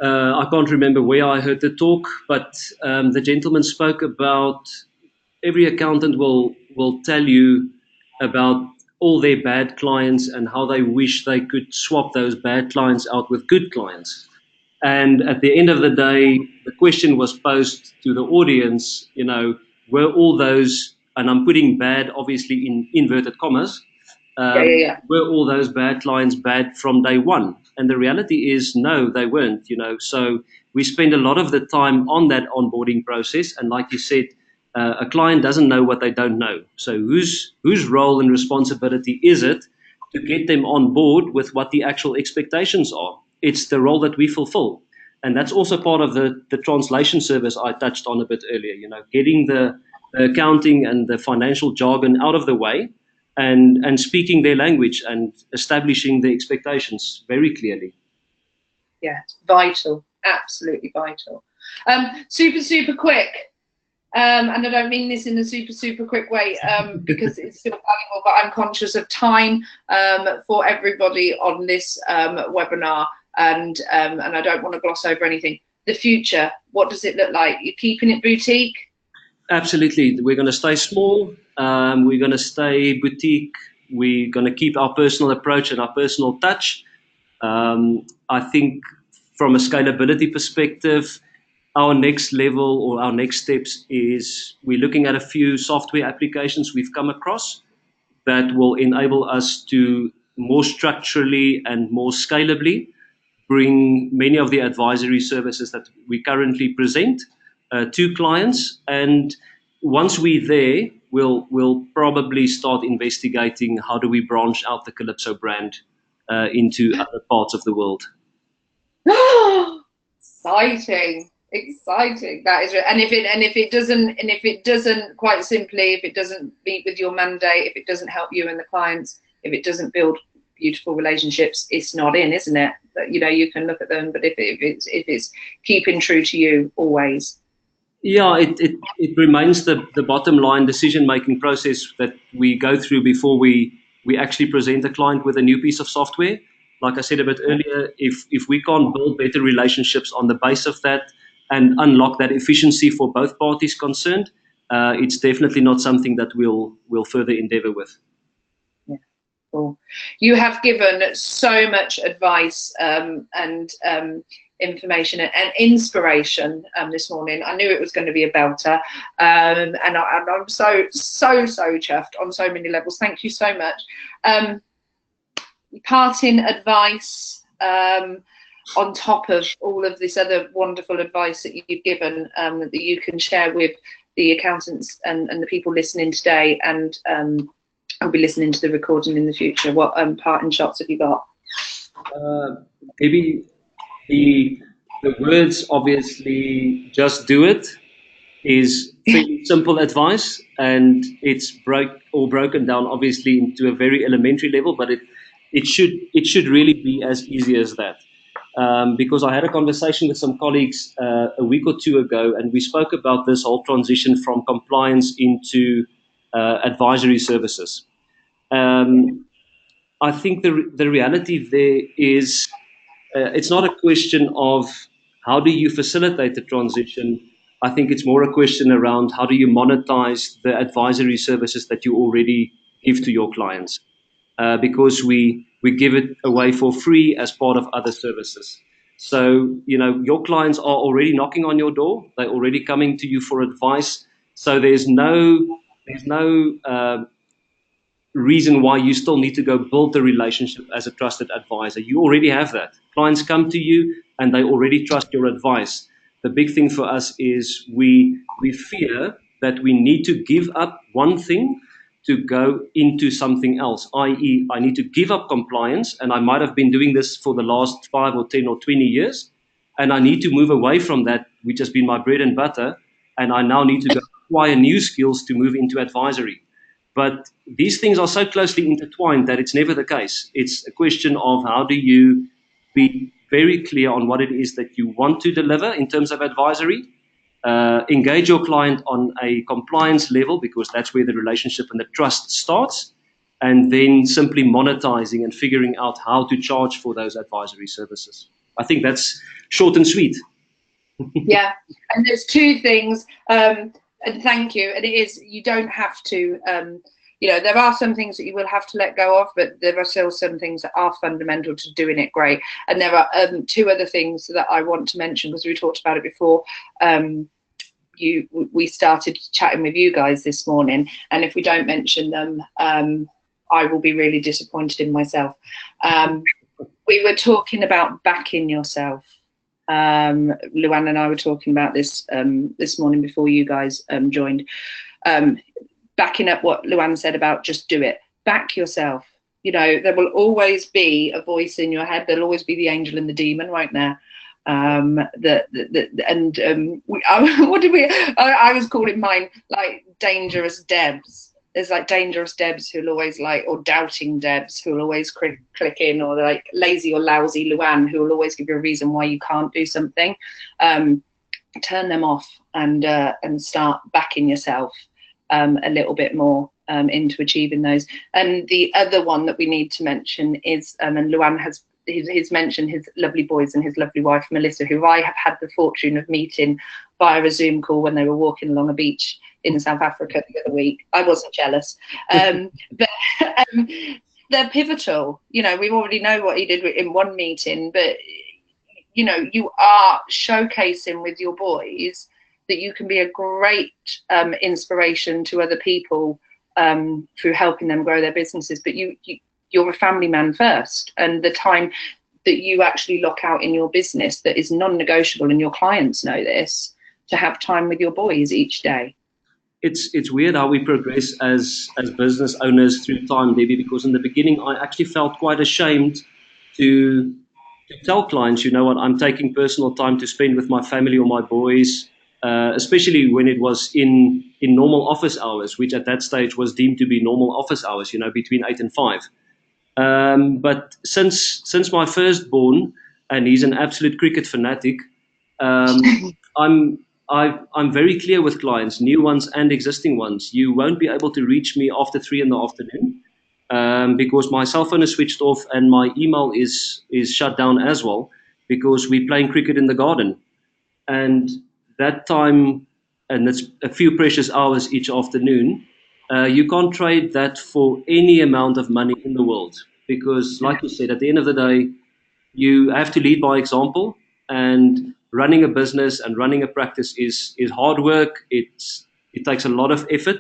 I can't remember where I heard the talk, but the gentleman spoke about every accountant will tell you about all their bad clients and how they wish they could swap those bad clients out with good clients. And at the end of the day, the question was posed to the audience, were all those, and I'm putting bad obviously in inverted commas, were all those bad clients bad from day one? And the reality is, no, they weren't, So we spend a lot of the time on that onboarding process. And like you said, a client doesn't know what they don't know. So whose role and responsibility is it to get them on board with what the actual expectations are? It's the role that we fulfill. And that's also part of the translation service I touched on a bit earlier, getting the accounting and the financial jargon out of the way and speaking their language and establishing the expectations very clearly. Yeah, it's vital, absolutely vital. Super quick. And I don't mean this in a super quick way because it's still valuable, but I'm conscious of time for everybody on this webinar, and I don't want to gloss over anything. The future, what does it look like? You're keeping it boutique? Absolutely. We're going to stay small. We're going to stay boutique. We're going to keep our personal approach and our personal touch. I think from a scalability perspective, our next level or our next steps is we're looking at a few software applications we've come across that will enable us to more structurally and more scalably bring many of the advisory services that we currently present to clients. And once we're there, we'll probably start investigating how do we branch out the Calypso brand into other parts of the world. Exciting. That is, and if it doesn't quite simply, if it doesn't meet with your mandate, if it doesn't help you and the clients, if it doesn't build beautiful relationships, it's not in, isn't it? But you can look at them, but if it's keeping true to you always. Yeah, it remains the bottom line decision-making process that we go through before we actually present a client with a new piece of software. Like I said a bit earlier, if we can't build better relationships on the base of that and unlock that efficiency for both parties concerned, it's definitely not something that we'll further endeavor with. Yeah, cool. You have given so much advice and information and inspiration this morning. I knew it was going to be a belter, and I'm so chuffed on so many levels. Thank you so much. Parting advice on top of all of this other wonderful advice that you've given, that you can share with the accountants and the people listening today, and I'll be listening to the recording in the future. What parting shots have you got? Maybe the words, obviously, just do it, is fairly simple advice, and it's broken down obviously into a very elementary level, but it should really be as easy as that. Because I had a conversation with some colleagues a week or two ago, and we spoke about this whole transition from compliance into advisory services. I think the reality there is, it's not a question of how do you facilitate the transition. I think it's more a question around how do you monetize the advisory services that you already give to your clients, because we give it away for free as part of other services. So, your clients are already knocking on your door. They're already coming to you for advice. So there's no reason why you still need to go build the relationship as a trusted advisor. You already have that. Clients come to you and they already trust your advice. The big thing for us is we fear that we need to give up one thing to go into something else, i.e., I need to give up compliance, and I might have been doing this for the last 5 or 10 or 20 years, and I need to move away from that, which has been my bread and butter, and I now need to go acquire new skills to move into advisory. But these things are so closely intertwined that it's never the case. It's a question of how do you be very clear on what it is that you want to deliver in terms of advisory, engage your client on a compliance level, because that's where the relationship and the trust starts, and then simply monetizing and figuring out how to charge for those advisory services. I think that's short and sweet. Yeah, and there's two things, and thank you, and it is, you don't have to, there are some things that you will have to let go of, but there are still some things that are fundamental to doing it great. And there are two other things that I want to mention, because we talked about it before. We started chatting with you guys this morning, and if we don't mention them, I will be really disappointed in myself. We were talking about backing yourself. Luann and I were talking about this this morning before you guys joined. Backing up what Luann said about just do it. Back yourself. There will always be a voice in your head. There'll always be the angel and the demon, right there. What did we? I was calling mine like dangerous Debs. There's like dangerous Debs who'll always or doubting Debs who'll always click in, or like lazy or lousy Luann who will always give you a reason why you can't do something. Turn them off and start backing yourself a little bit more into achieving those. And the other one that we need to mention is, and Luann he's mentioned his lovely boys and his lovely wife Melissa, who I have had the fortune of meeting via a Zoom call when they were walking along a beach in South Africa the other week. I wasn't jealous, but they're pivotal. We already know what he did in one meeting, but you are showcasing with your boys that you can be a great inspiration to other people through helping them grow their businesses. But you're a family man first, and the time that you actually lock out in your business that is non-negotiable, and your clients know this, to have time with your boys each day. It's weird how we progress as business owners through time, Debbie, because in the beginning I actually felt quite ashamed to tell clients, what, I'm taking personal time to spend with my family or my boys, especially when it was in normal office hours, which at that stage was deemed to be normal office hours, between 8 and 5. But since my firstborn, and he's an absolute cricket fanatic, I'm very clear with clients, new ones and existing ones. You won't be able to reach me after 3 in the afternoon, because my cell phone is switched off and my email is shut down as well, because we're playing cricket in the garden. And that time, and it's a few precious hours each afternoon, you can't trade that for any amount of money in the world. Because, like you said, at the end of the day, you have to lead by example, and running a business and running a practice is hard work. It takes a lot of effort,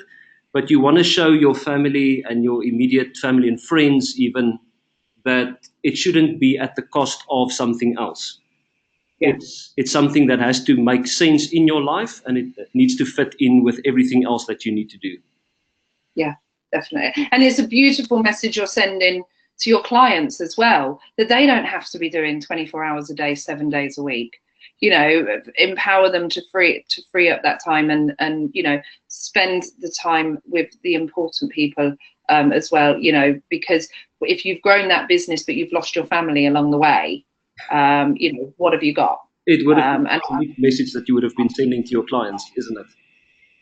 but you want to show your family and your immediate family and friends even that it shouldn't be at the cost of something else. Yeah. It's something that has to make sense in your life, and it needs to fit in with everything else that you need to do. Yeah, definitely. And it's a beautiful message you're sending to your clients as well, that they don't have to be doing 24 hours a day, 7 days a week. You know, empower them to free up that time, and you know, spend the time with the important people as well. You know, because if you've grown that business but you've lost your family along the way, you know, what have you got? It would have been a message that you would have been sending to your clients, isn't it?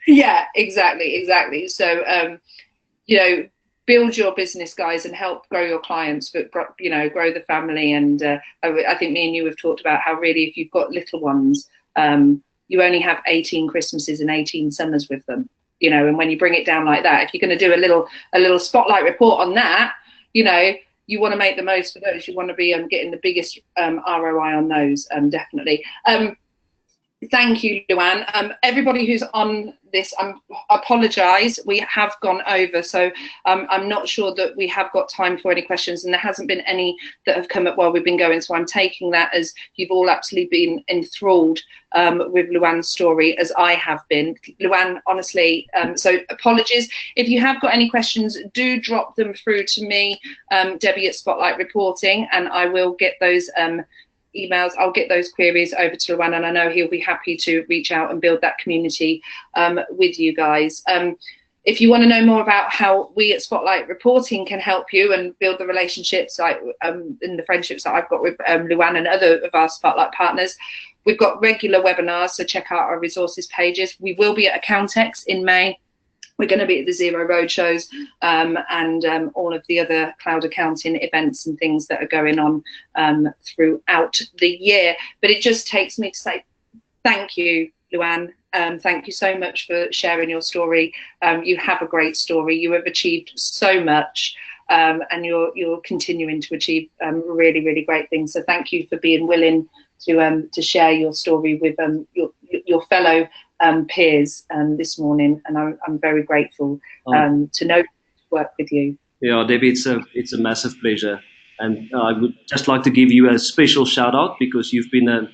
Yeah, exactly. So, you know, build your business, guys, and help grow your clients, but you know, grow the family. And I think me and you have talked about how really, if you've got little ones, you only have 18 Christmases and 18 summers with them. You know, and when you bring it down like that, if you're going to do a little spotlight report on that, you know, you want to make the most of those. You want to be getting the biggest ROI on those, definitely. Thank you, Luann. Everybody who's on this, I apologise. We have gone over, so I'm not sure that we have got time for any questions, and there hasn't been any that have come up while we've been going. So I'm taking that as you've all actually been enthralled with Luann's story, as I have been. Luann, honestly, so apologies. If you have got any questions, do drop them through to me, Debbie at Spotlight Reporting, and I will get those emails. I'll get those queries over to Luann, and I know he'll be happy to reach out and build that community with you guys. If you want to know more about how we at Spotlight Reporting can help you and build the relationships and the friendships that I've got with Luann and other of our Spotlight partners, we've got regular webinars, so check out our resources pages. We will be at Accountex in May. We're going to be at the Xero Roadshows and all of the other cloud accounting events and things that are going on throughout the year. But it just takes me to say thank you, Luann. Thank you so much for sharing your story. You have a great story. You have achieved so much, and you're continuing to achieve really, really great things. So thank you for being willing to share your story with your fellow peers this morning, and I'm very grateful to know to work with you. Yeah, Debbie, it's a massive pleasure, and I would just like to give you a special shout out, because you've been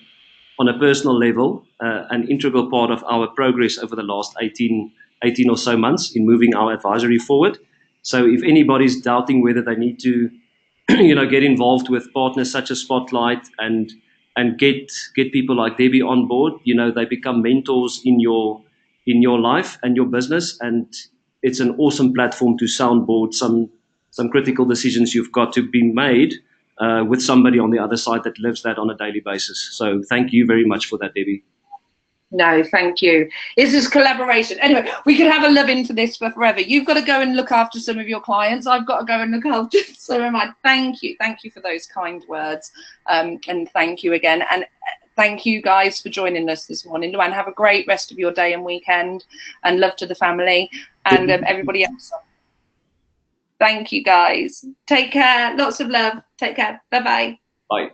on a personal level an integral part of our progress over the last 18 or so months in moving our advisory forward. So if anybody's doubting whether they need to get involved with partners such as Spotlight and get people like Debbie on board, they become mentors in your life and your business, and it's an awesome platform to soundboard some critical decisions you've got to be made with somebody on the other side that lives that on a daily basis. So thank you very much for that, Debbie. No, thank you. It's just collaboration. Anyway, we could have a love into this for forever. You've got to go and look after some of your clients. I've got to go and look after some of mine. Thank you for those kind words, and thank you again. And thank you guys for joining us this morning. Luann, have a great rest of your day and weekend, and love to the family and everybody else. Thank you guys. Take care. Lots of love. Take care. Bye-bye. Bye.